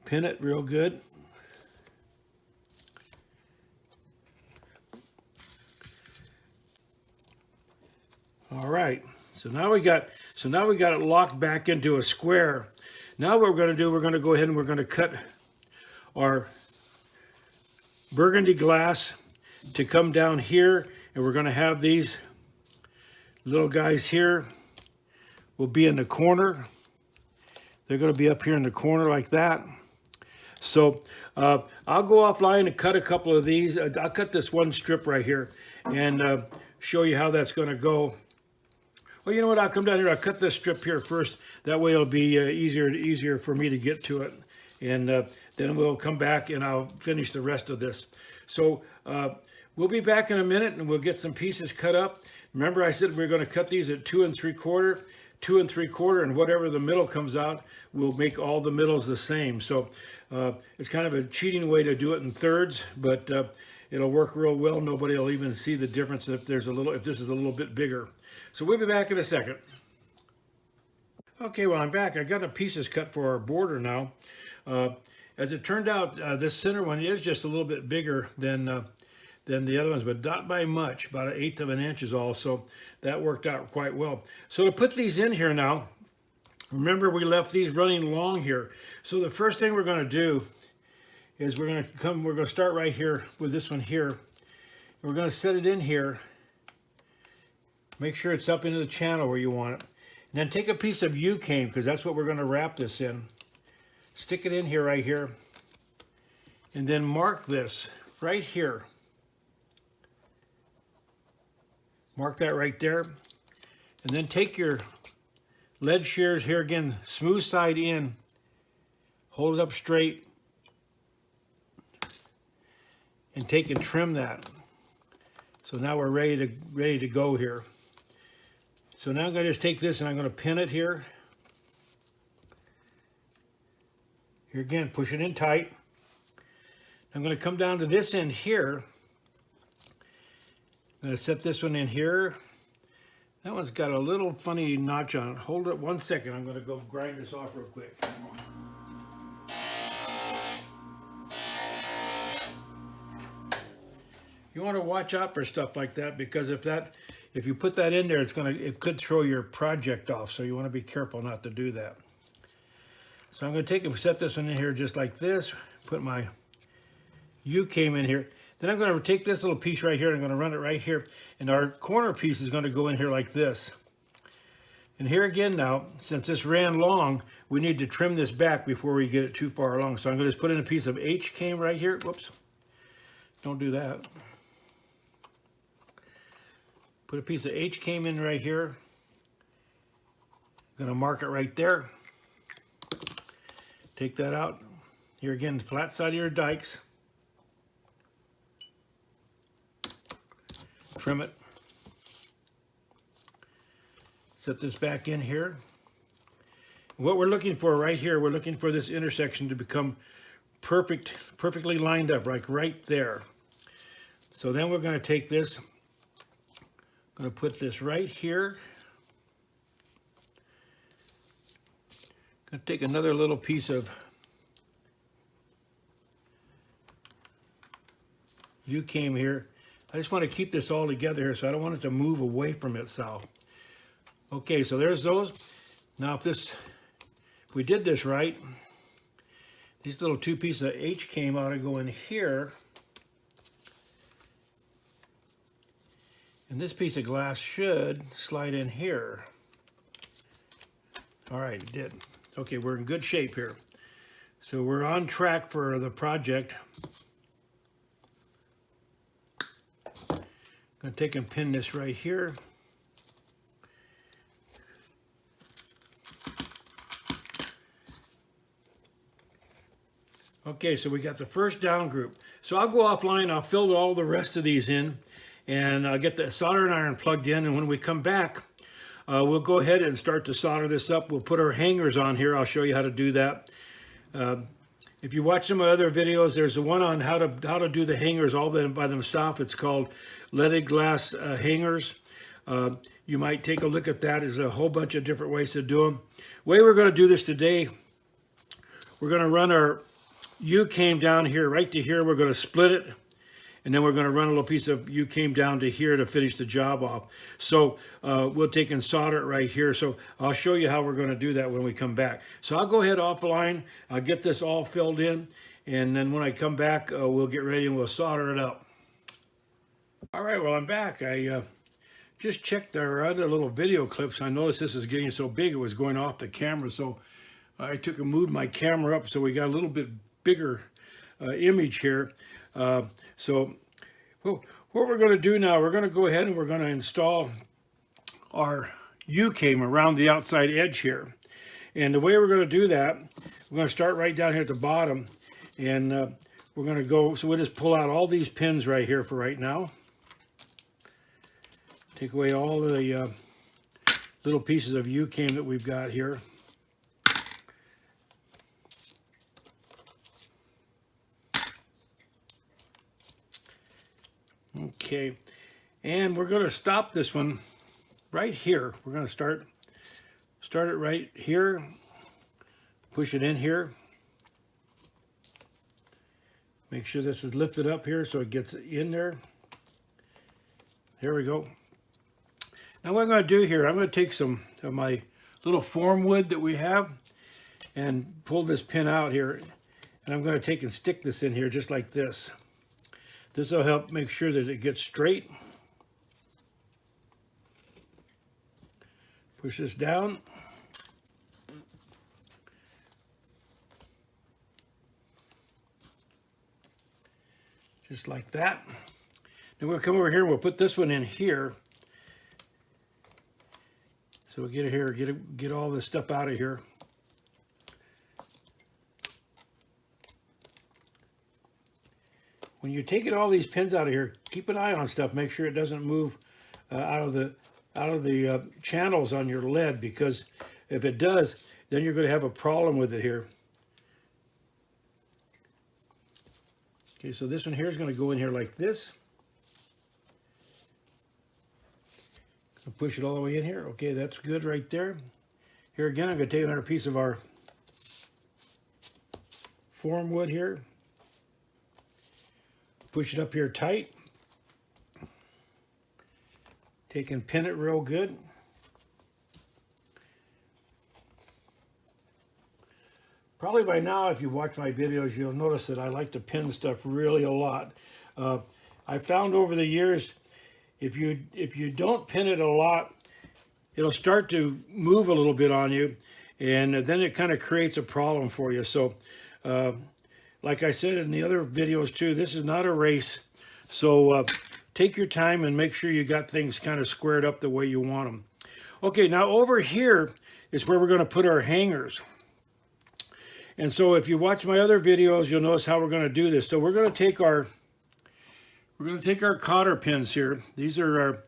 Pin it real good. All right. So now we got it locked back into a square. Now what we're going to do, we're going to go ahead and we're going to cut our burgundy glass to come down here, and we're going to have these little guys here will be in the corner. They're going to be up here in the corner like that. So I'll go offline and cut a couple of these. I'll cut this one strip right here and show you how that's going to go. Well, you know what? I'll come down here. I'll cut this strip here first. That way it'll be easier for me to get to it. And then we'll come back and I'll finish the rest of this. So we'll be back in a minute and we'll get some pieces cut up. Remember I said we're going to cut these at 2 3/4. 2 3/4, and whatever the middle comes out, we'll make all the middles the same. So it's kind of a cheating way to do it in thirds, but it'll work real well. Nobody will even see the difference if this is a little bit bigger. So we'll be back in a second. Okay, well, I'm back. I got the pieces cut for our border now. As it turned out, this center one is just a little bit bigger than the other ones, but not by much, about 1/8 of an inch is all. So that worked out quite well. So to put these in here now, remember we left these running long here. So the first thing we're going to do is we're going to start right here with this one here. We're going to set it in here. Make sure it's up into the channel where you want it. And then take a piece of U-cane, because that's what we're going to wrap this in. Stick it in here, right here. And then mark this right here. Mark that right there. And then take your lead shears here again, smooth side in. Hold it up straight. And take and trim that. So now we're ready to go here. So now I'm going to just take this and I'm going to pin it here. Here again, push it in tight. I'm going to come down to this end here. I'm going to set this one in here. That one's got a little funny notch on it. Hold it 1 second. I'm going to go grind this off real quick. You want to watch out for stuff like that, because if you put that in there, it could throw your project off. So you want to be careful not to do that. So I'm going to take and set this one in here just like this. Put my U-cane in here. Then I'm going to take this little piece right here and I'm going to run it right here. And our corner piece is going to go in here like this. And here again now, since this ran long, we need to trim this back before we get it too far along. So I'm going to just put in a piece of H-cane right here. Whoops. Don't do that. Put a piece of H-cane in right here. I'm going to mark it right there. Take that out. Here again, flat side of your dikes. Trim it. Set this back in here. What we're looking for right here, we're looking for this intersection to become perfectly lined up, like right there. So then we're going to take this, I'm going to put this right here. I'm going to take another little piece of U-cane here. I just want to keep this all together here, so I don't want it to move away from itself. Okay, so there's those. Now if we did this right, these little 2 pieces of H-cane ought to go in here. And this piece of glass should slide in here. All right, it did. Okay, we're in good shape here. So we're on track for the project. I'm going to take and pin this right here. Okay, so we got the first down group. So I'll go offline, I'll fill all the rest of these in, and I'll get the soldering iron plugged in, and when we come back, we'll go ahead and start to solder this up. We'll put our hangers on here. I'll show you how to do that. If you watch some of my other videos, there's the one on how to do the hangers all by themselves. It's called leaded glass hangers. You might take a look at that. There's a whole bunch of different ways to do them. The way we're going to do this today, we're going to run our U-cane down here, right to here. We're going to split it, and then we're going to run a little piece of U-cane down to here to finish the job off. So we'll take and solder it right here. So I'll show you how we're going to do that when we come back. So I'll go ahead offline. I'll get this all filled in, and then when I come back, we'll get ready and we'll solder it up. All right, well, I'm back. I just checked our other little video clips. I noticed this is getting so big it was going off the camera. So I took and moved my camera up so we got a little bit bigger image here. So what we're going to do now, we're going to go ahead and we're going to install our U-cane around the outside edge here. And the way we're going to do that, we're going to start right down here at the bottom, and we're going to go, so we'll just pull out all these pins right here for right now. Take away all the little pieces of U-came that we've got here. Okay, and we're going to stop this one right here. We're going to start it right here, push it in here. Make sure this is lifted up here so it gets in there. There we go. Now what I'm going to do here, I'm going to take some of my little form wood that we have and pull this pin out here. And I'm going to take and stick this in here just like this. This will help make sure that it gets straight. Push this down. Just like that. Then we'll come over here and we'll put this one in here. So we'll get it here, get all this stuff out of here. When you're taking all these pins out of here, keep an eye on stuff. Make sure it doesn't move out of the channels on your lead, because if it does, then you're going to have a problem with it here. Okay, so this one here is going to go in here like this. I'll push it all the way in here. Okay, that's good right there. Here again, I'm going to take another piece of our form wood here. Push it up here tight. Take and pin it real good. Probably by now, if you've watched my videos, you'll notice that I like to pin stuff really a lot. I found over the years, if you don't pin it a lot, it'll start to move a little bit on you, and then it kind of creates a problem for you. So, like I said in the other videos too, this is not a race. So take your time and make sure you got things kind of squared up the way you want them. Okay, now over here is where we're going to put our hangers. And so if you watch my other videos, you'll notice how we're going to do this. So we're going to take our cotter pins here. These are our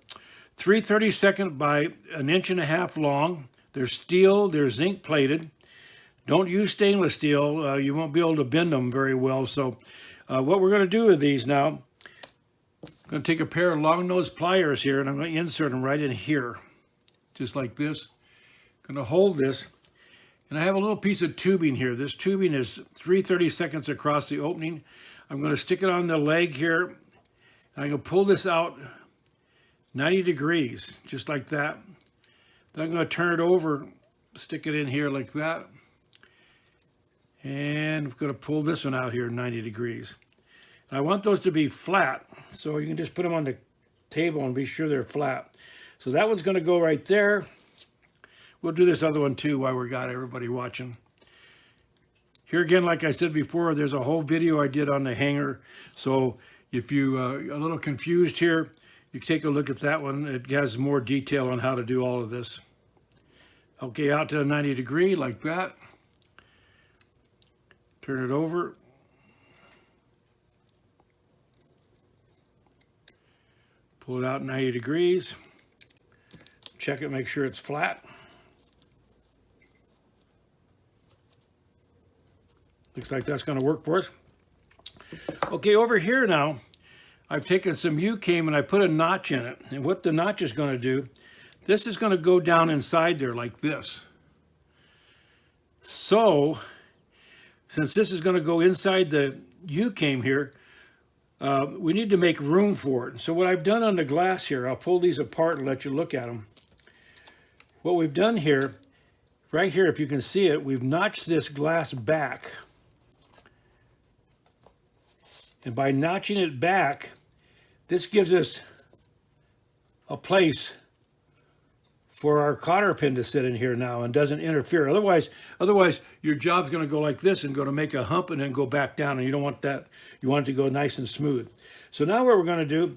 3/32 by 1.5 inches long. They're steel, they're zinc plated. Don't use stainless steel. You won't be able to bend them very well. So what we're going to do with these now, I'm going to take a pair of long nose pliers here, and I'm going to insert them right in here, just like this. I'm going to hold this, and I have a little piece of tubing here. This tubing is 3/32 across the opening. I'm going to stick it on the leg here, and I'm going to pull this out 90 degrees, just like that. Then I'm going to turn it over, stick it in here like that. And I'm going to pull this one out here 90 degrees. And I want those to be flat, so you can just put them on the table and be sure they're flat. So that one's going to go right there. We'll do this other one too while we got everybody watching. Here again, like I said before, there's a whole video I did on the hanger. So if you are a little confused here, you can take a look at that one. It has more detail on how to do all of this. Okay, out to a 90 degree like that. Turn it over. Pull it out 90 degrees. Check it, make sure it's flat. Looks like that's going to work for us. Okay, over here now, I've taken some U-came and I put a notch in it. And what the notch is going to do, this is going to go down inside there like this. So, since this is going to go inside the U-came here, we need to make room for it. So what I've done on the glass here, I'll pull these apart and let you look at them. What we've done here, right here, if you can see it, we've notched this glass back. And by notching it back, this gives us a place for our cotter pin to sit in here now and doesn't interfere. Otherwise your job's going to go like this and go to make a hump and then go back down, and you don't want that. You want it to go nice and smooth. So now what we're going to do,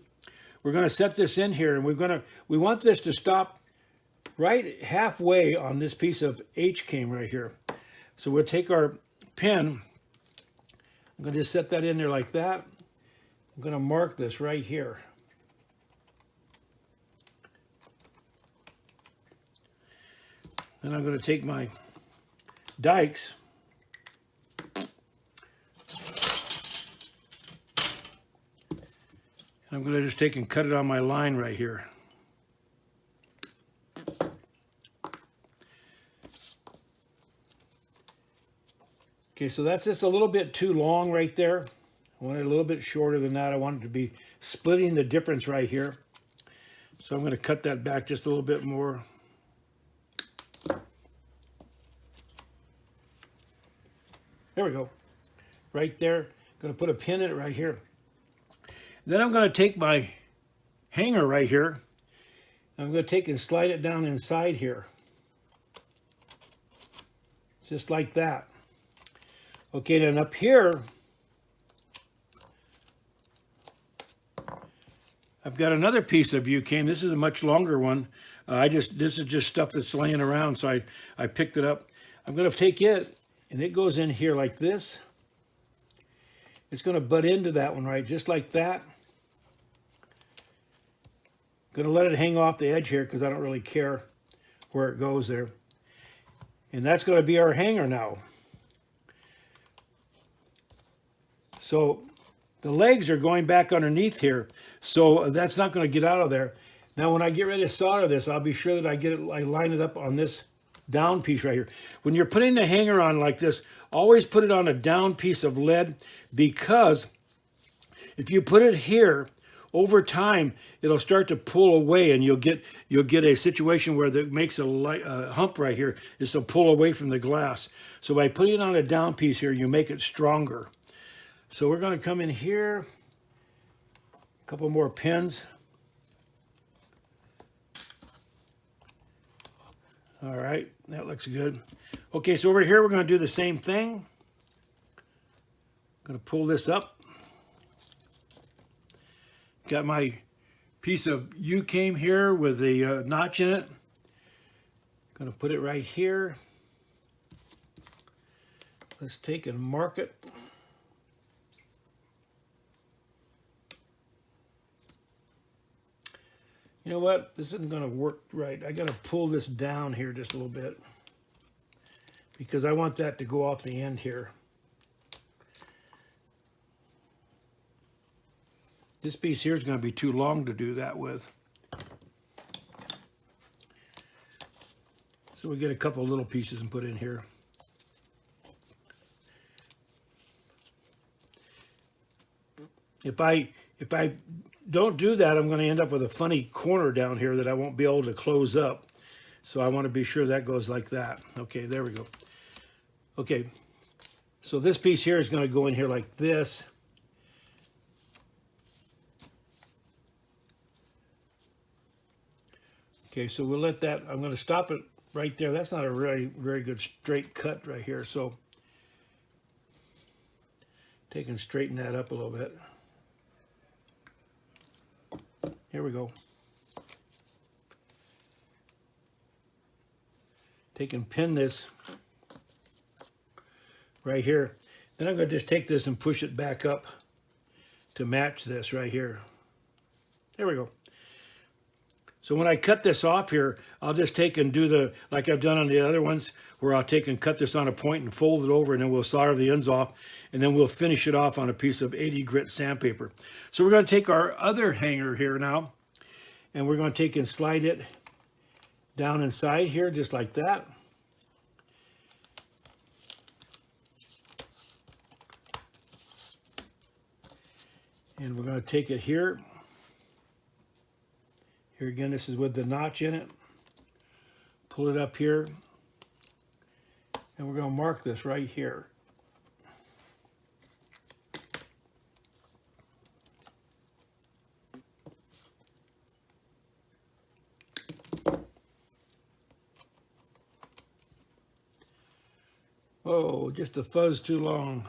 we're going to set this in here, and we want this to stop right halfway on this piece of H-came right here. So we'll take our pin. I'm going to just set that in there like that. I'm going to mark this right here. Then I'm going to take my dikes. I'm going to just take and cut it on my line right here. Okay, so that's just a little bit too long right there. I want it a little bit shorter than that. I want it to be splitting the difference right here. So I'm going to cut that back just a little bit more. There we go. Right there. Going to put a pin in it right here. Then I'm going to take my hanger right here. I'm going to take and slide it down inside here. Just like that. Okay, then up here, I've got another piece of U-cane. This is a much longer one. This is just stuff that's laying around, so I picked it up. I'm going to take it, and it goes in here like this. It's going to butt into that one, right, just like that. Going to let it hang off the edge here because I don't really care where it goes there. And that's going to be our hanger now. So the legs are going back underneath here, so that's not going to get out of there. Now when I get ready to solder this, I'll be sure that I line it up on this down piece right here. When you're putting the hanger on like this, always put it on a down piece of lead, because if you put it here, over time it'll start to pull away, and you'll get a situation where that makes a hump right here. This will pull away from the glass. So by putting it on a down piece here, you make it stronger. So we're going to come in here, a couple more pins. All right, that looks good. Okay, so over here we're going to do the same thing. I'm going to pull this up. Got my piece of U-cane here with the notch in it. Going to put it right here. Let's take and mark it. You know what? This isn't going to work right. I got to pull this down here just a little bit because I want that to go off the end here. This piece here is going to be too long to do that with. So we get a couple little pieces and put in here. If I don't do that, I'm going to end up with a funny corner down here that I won't be able to close up. So I want to be sure that goes like that. Okay, there we go. Okay, so this piece here is going to go in here like this. Okay, so we'll let that, I'm going to stop it right there. That's not a very good straight cut right here. So take and straighten that up a little bit. Here we go. Take and pin this right here. Then I'm going to just take this and push it back up to match this right here. There we go. So when I cut this off here, I'll just take and do the, like I've done on the other ones, where I'll take and cut this on a point and fold it over, and then we'll solder the ends off, and then we'll finish it off on a piece of 80 grit sandpaper. So we're going to take our other hanger here now, and we're going to take and slide it down inside here, just like that. And we're going to take it here. Here again, this is with the notch in it. Pull it up here. And we're going to mark this right here. Oh, just a fuzz too long.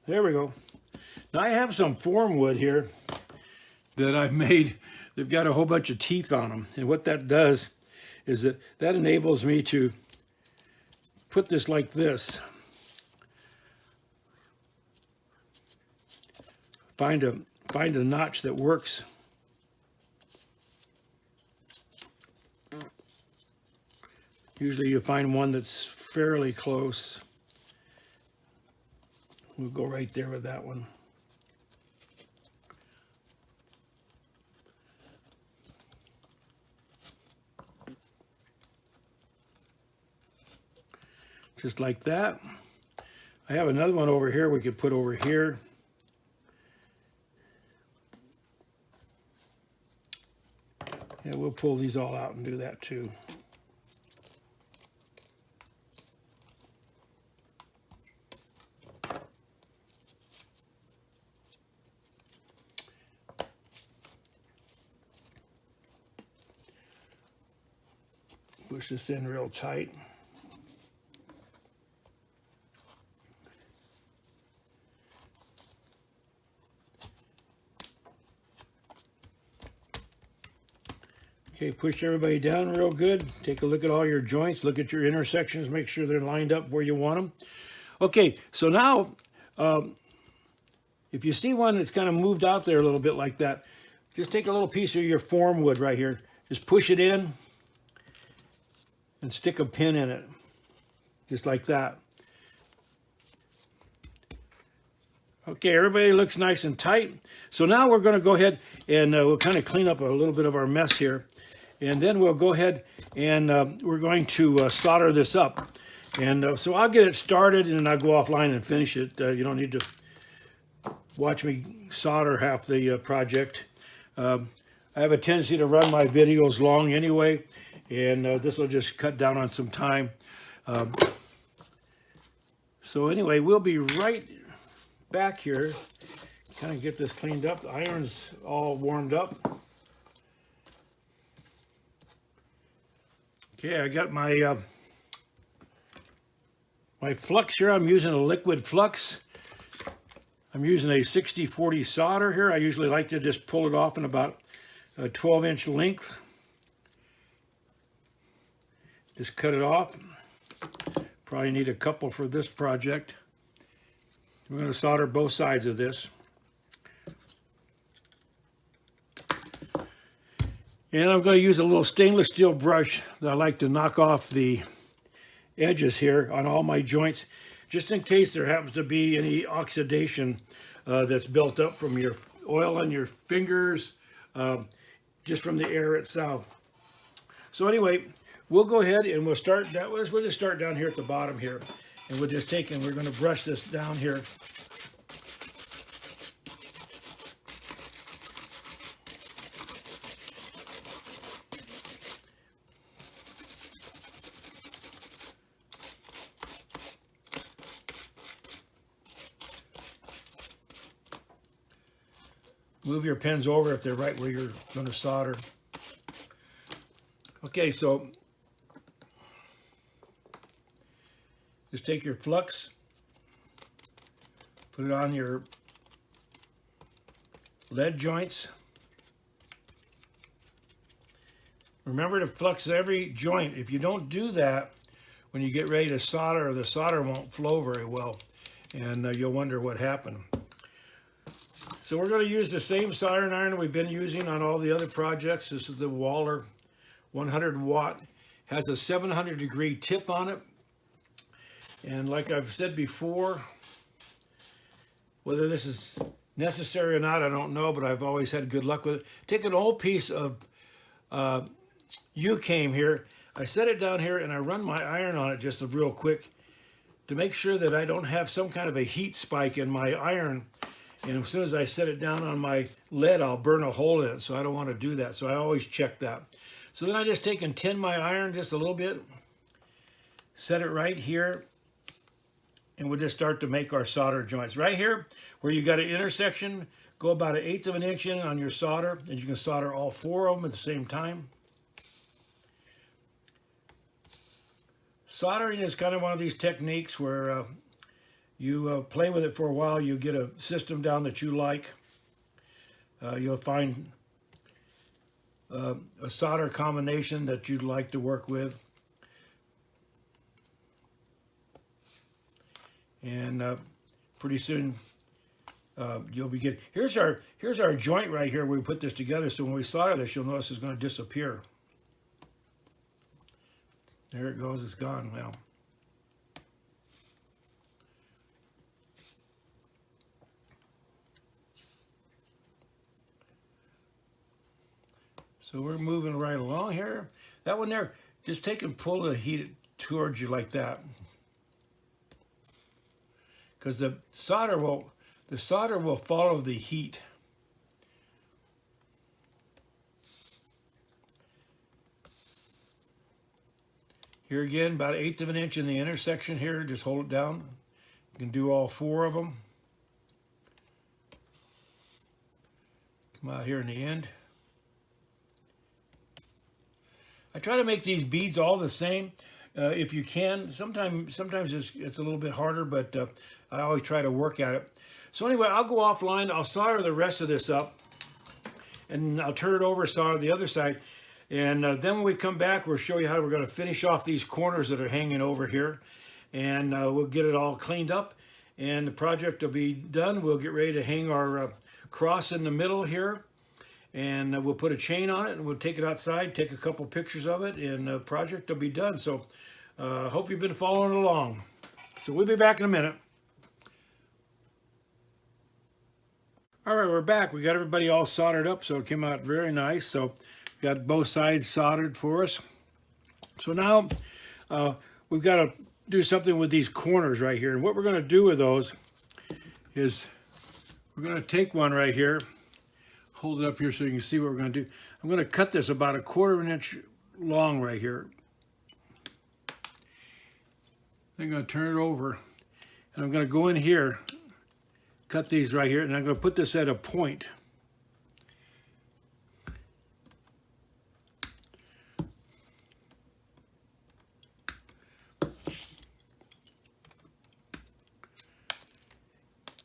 There we go. Now I have some form wood here that I've made. They've got a whole bunch of teeth on them. And what that does is that enables me to put this like this. Find find a notch that works. Usually you find one that's fairly close. We'll go right there with that one. Just like that. I have another one over here we could put over here. Yeah, we'll pull these all out and do that too. Push this in real tight. Okay, push everybody down real good. Take a look at all your joints. Look at your intersections. Make sure they're lined up where you want them. Okay, so now, if you see one that's kind of moved out there a little bit like that, just take a little piece of your form wood right here. Just push it in and stick a pin in it, just like that. Okay, everybody looks nice and tight. So now we're going to go ahead and we'll kind of clean up a little bit of our mess here. And then we'll go ahead and we're going to solder this up. And so I'll get it started and then I'll go offline and finish it. You don't need to watch me solder half the project. I have a tendency to run my videos long anyway, and this will just cut down on some time. So anyway, we'll be right back here. Kind of get this cleaned up. The iron's all warmed up. Okay, I got my my flux here. I'm using a liquid flux. I'm using a 60-40 solder here. I usually like to just pull it off in about a 12-inch length. Just cut it off. Probably need a couple for this project. We're going to solder both sides of this. And I'm going to use a little stainless steel brush that I like to knock off the edges here on all my joints, just in case there happens to be any oxidation that's built up from your oil on your fingers, just from the air itself. So anyway, we'll go ahead and we'll start that. We'll just start down here at the bottom here, and we'll just take and we're going to brush this down here. Move your pins over if they're right where you're going to solder. Okay, so just take your flux, put it on your lead joints. Remember to flux every joint. If you don't do that, when you get ready to solder, the solder won't flow very well, and you'll wonder what happened. So we're going to use the same soldering iron we've been using on all the other projects. This is the Waller 100 watt. Has a 700 degree tip on it. And like I've said before, whether this is necessary or not, I don't know, but I've always had good luck with it. Take an old piece of U-came here. I set it down here and I run my iron on it just real quick to make sure that I don't have some kind of a heat spike in my iron. And as soon as I set it down on my lead, I'll burn a hole in it. So I don't want to do that. So I always check that. So then I just take and tin my iron just a little bit, set it right here, and we'll just start to make our solder joints. Right here, where you got an intersection, go about 1/8 of an inch in on your solder, and you can solder all 4 of them at the same time. Soldering is kind of one of these techniques where you play with it for a while, you get a system down that you like. You'll find a solder combination that you'd like to work with. And pretty soon you'll be getting. Here's our joint right here where we put this together. So when we solder this, you'll notice it's going to disappear. There it goes. It's gone now. So we're moving right along here. That one there, just take and pull the heat towards you like that, because the solder will follow the heat. Here again, about 1/8 of an inch in the intersection here. Just hold it down. You can do all 4 of them. Come out here in the end. I try to make these beads all the same if you can. Sometimes it's a little bit harder, but I always try to work at it. So anyway, I'll go offline. I'll solder the rest of this up, and I'll turn it over, solder the other side. And then when we come back, we'll show you how we're going to finish off these corners that are hanging over here. And we'll get it all cleaned up. And the project will be done. We'll get ready to hang our cross in the middle here. And we'll put a chain on it, and we'll take it outside, take a couple pictures of it, and the project will be done. So hope you've been following along. So we'll be back in a minute. All right, we're back. We got everybody all soldered up, so it came out very nice. So got both sides soldered for us. So now we've got to do something with these corners right here. And what we're going to do with those is we're going to take one right here, hold it up here so you can see what we're going to do. I'm going to cut this about 1/4 of an inch long right here. I'm going to turn it over, and I'm going to go in here, cut these right here, and I'm going to put this at a point.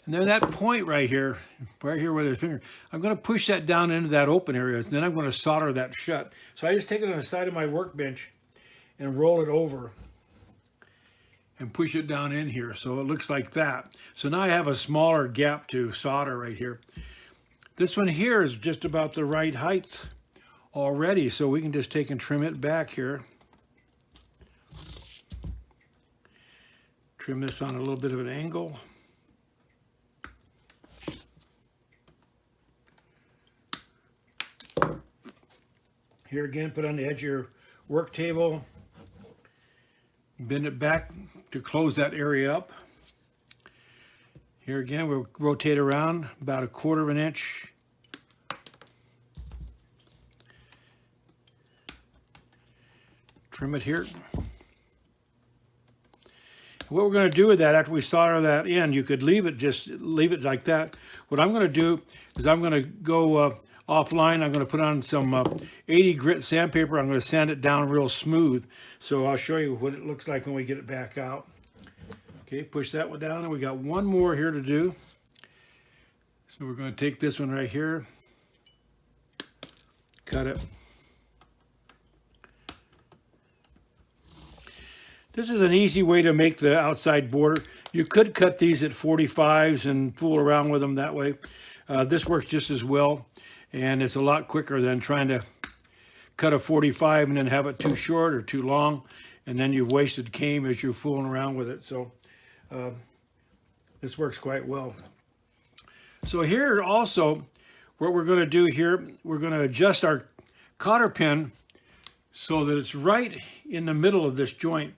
And then that point right here where the finger, I'm going to push that down into that open area, and then I'm going to solder that shut. So I just take it on the side of my workbench and roll it over and push it down in here. So it looks like that. So now I have a smaller gap to solder right here. This one here is just about the right height already, so we can just take and trim it back here. Trim this on a little bit of an angle. Here again, put on the edge of your work table, bend it back to close that area up. Here again, we'll rotate around about 1/4 of an inch. Trim it here. What we're going to do with that after we solder that in, you could just leave it like that. What I'm going to do is I'm going to go offline. I'm going to put on some 80 grit sandpaper. I'm going to sand it down real smooth. So I'll show you what it looks like when we get it back out. Okay, push that one down, and we got one more here to do. So we're going to take this one right here, cut it. This is an easy way to make the outside border. You could cut these at 45s and fool around with them that way. This works just as well, and it's a lot quicker than trying to cut a 45 and then have it too short or too long, and then you've wasted cane as you're fooling around with it. So this works quite well. So here also, what we're going to do here, we're going to adjust our cotter pin so that it's right in the middle of this joint.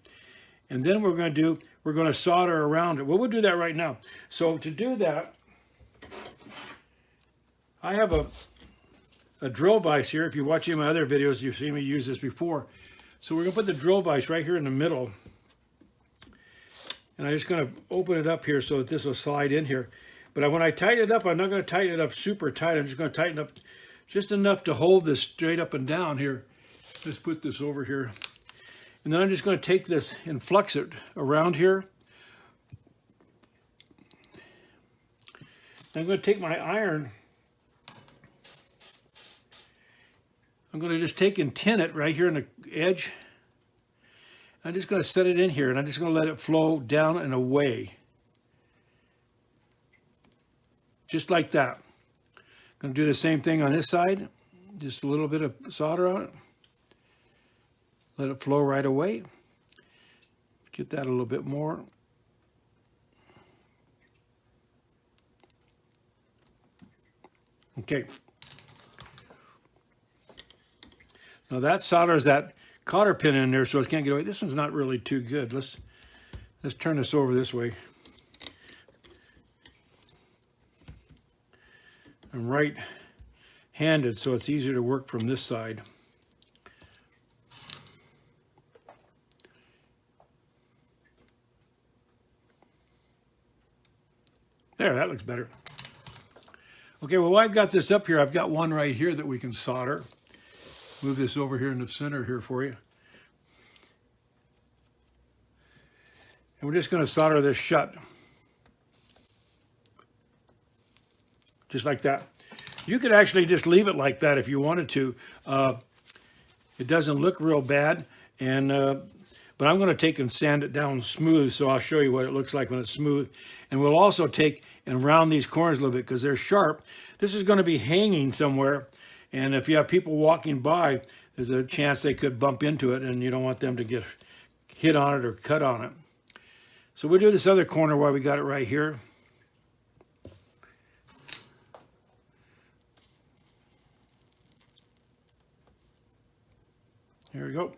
And then we're going to solder around it. Well, we'll do that right now. So to do that, I have a drill vise here. If you watch any of my other videos, you've seen me use this before. So we're going to put the drill vise right here in the middle. And I'm just going to open it up here so that this will slide in here. But when I tighten it up, I'm not going to tighten it up super tight. I'm just going to tighten up just enough to hold this straight up and down here. Let's put this over here. And then I'm just going to take this and flux it around here. I'm going to take my iron. I'm going to just take and tin it right here in the edge. I'm just going to set it in here, and I'm just going to let it flow down and away. just like that. Going to do the same thing on this side. Just a little bit of solder on it. Let it flow right away. Get that a little bit more. Okay. Now that solders that cotter pin in there so it can't get away. This one's not really too good. Let's turn this over this way. I'm right-handed, so it's easier to work from this side. There, that looks better. Okay, well, I've got this up here. I've got one right here that we can solder. Move this over here in the center here for you. And we're just going to solder this shut. Just like that. You could actually just leave it like that if you wanted to. It doesn't look real bad, and but I'm going to take and sand it down smooth, so I'll show you what it looks like when it's smooth. And we'll also take and round these corners a little bit because they're sharp. This is going to be hanging somewhere, and if you have people walking by, there's a chance they could bump into it, and you don't want them to get hit on it or cut on it. So we'll do this other corner while we got it right here. There we go.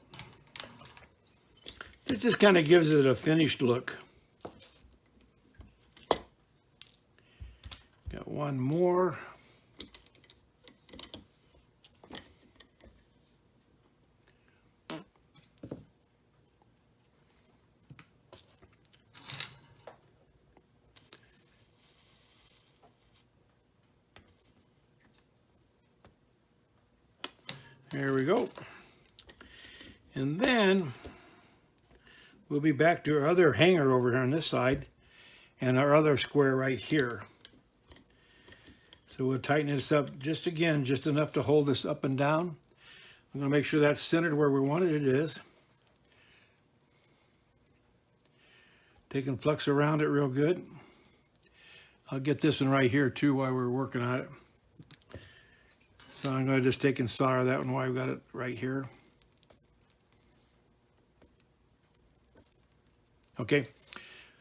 It just kind of gives it a finished look. Got one more. There we go. And then we'll be back to our other hanger over here on this side and our other square right here. So we'll tighten this up just again, just enough to hold this up and down. I'm going to make sure that's centered where we wanted it is. Take and flux around it real good. I'll get this one right here too while we're working on it. So I'm going to just take and solder that one while I've got it right here. Okay,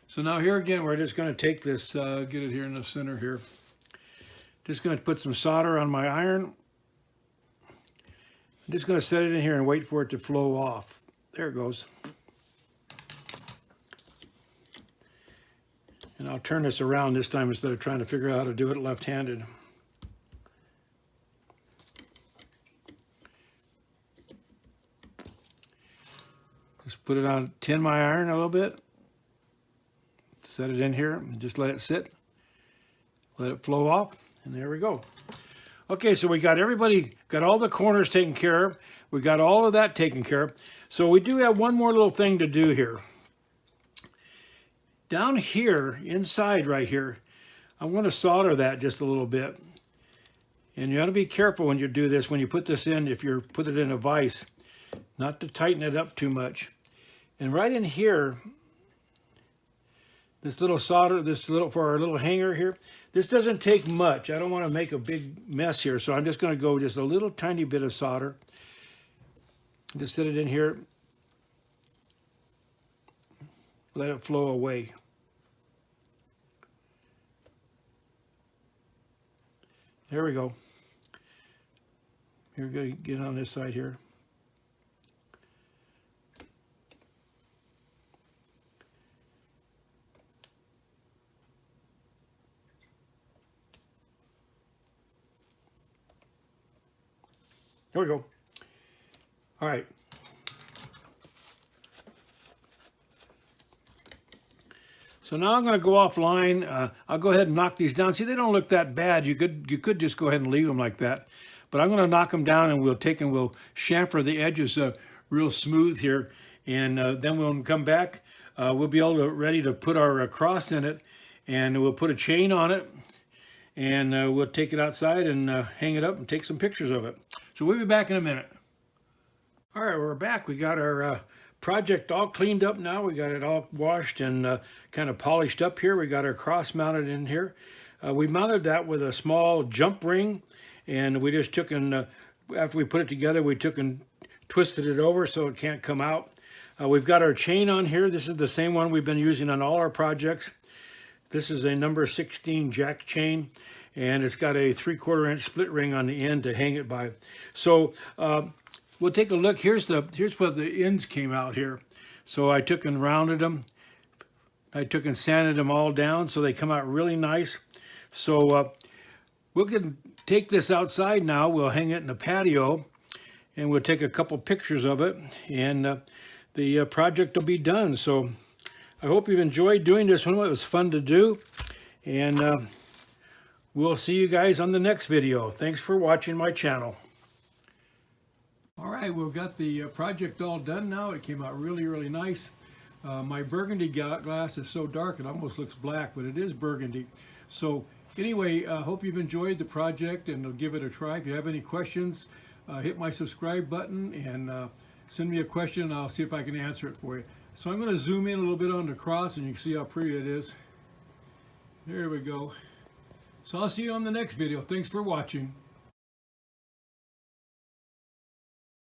so now here again, we're just going to take this, get it here in the center here. Just going to put some solder on my iron. I'm just going to set it in here and wait for it to flow off. There it goes. And I'll turn this around this time instead of trying to figure out how to do it left-handed. Just put it on, tin my iron a little bit. Set it in here and just let it sit. Let it flow off, and there we go. Okay, so we got all the corners taken care of. We got all of that taken care of. So we do have one more little thing to do here. Down here, inside right here, I'm going to solder that just a little bit. And you got to be careful when you do this, when you put this in, if you put it in a vise, not to tighten it up too much. And right in here, this little solder, for our little hanger here, this doesn't take much. I don't want to make a big mess here, so I'm just going to go just a little tiny bit of solder. Just set it in here. Let it flow away. There we go. Here we go, get on this side here. There we go. All right. So now I'm going to go offline. I'll go ahead and knock these down. See, they don't look that bad. You could just go ahead and leave them like that. But I'm going to knock them down, and we'll chamfer the edges real smooth here. And then when we come back, we'll be ready to put our cross in it, and we'll put a chain on it, and we'll take it outside and hang it up and take some pictures of it. So we'll be back in a minute. All right, we're back. We got our project all cleaned up now. We got it all washed and kind of polished up here. We got our cross mounted in here. We mounted that with a small jump ring, and we just took and after we put it together, we took and twisted it over so it can't come out. We've got our chain on here. This is the same one we've been using on all our projects. This is a number 16 jack chain, and it's got a 3/4 inch split ring on the end to hang it by. So we'll take a look. Here's what the ends came out here. So I took and rounded them. I took and sanded them all down so they come out really nice. So we'll take this outside now. We'll hang it in the patio, and we'll take a couple pictures of it, and the project will be done. So I hope you've enjoyed doing this one. It was fun to do, and we'll see you guys on the next video. Thanks for watching my channel. All right, we've got the project all done now. It came out really, really nice. My burgundy glass is so dark it almost looks black, but it is burgundy. So anyway, I hope you've enjoyed the project, and give it a try. If you have any questions, hit my subscribe button and send me a question, and I'll see if I can answer it for you. So I'm going to zoom in a little bit on the cross, and you can see how pretty it is. There we go. So I'll see you on the next video. Thanks for watching.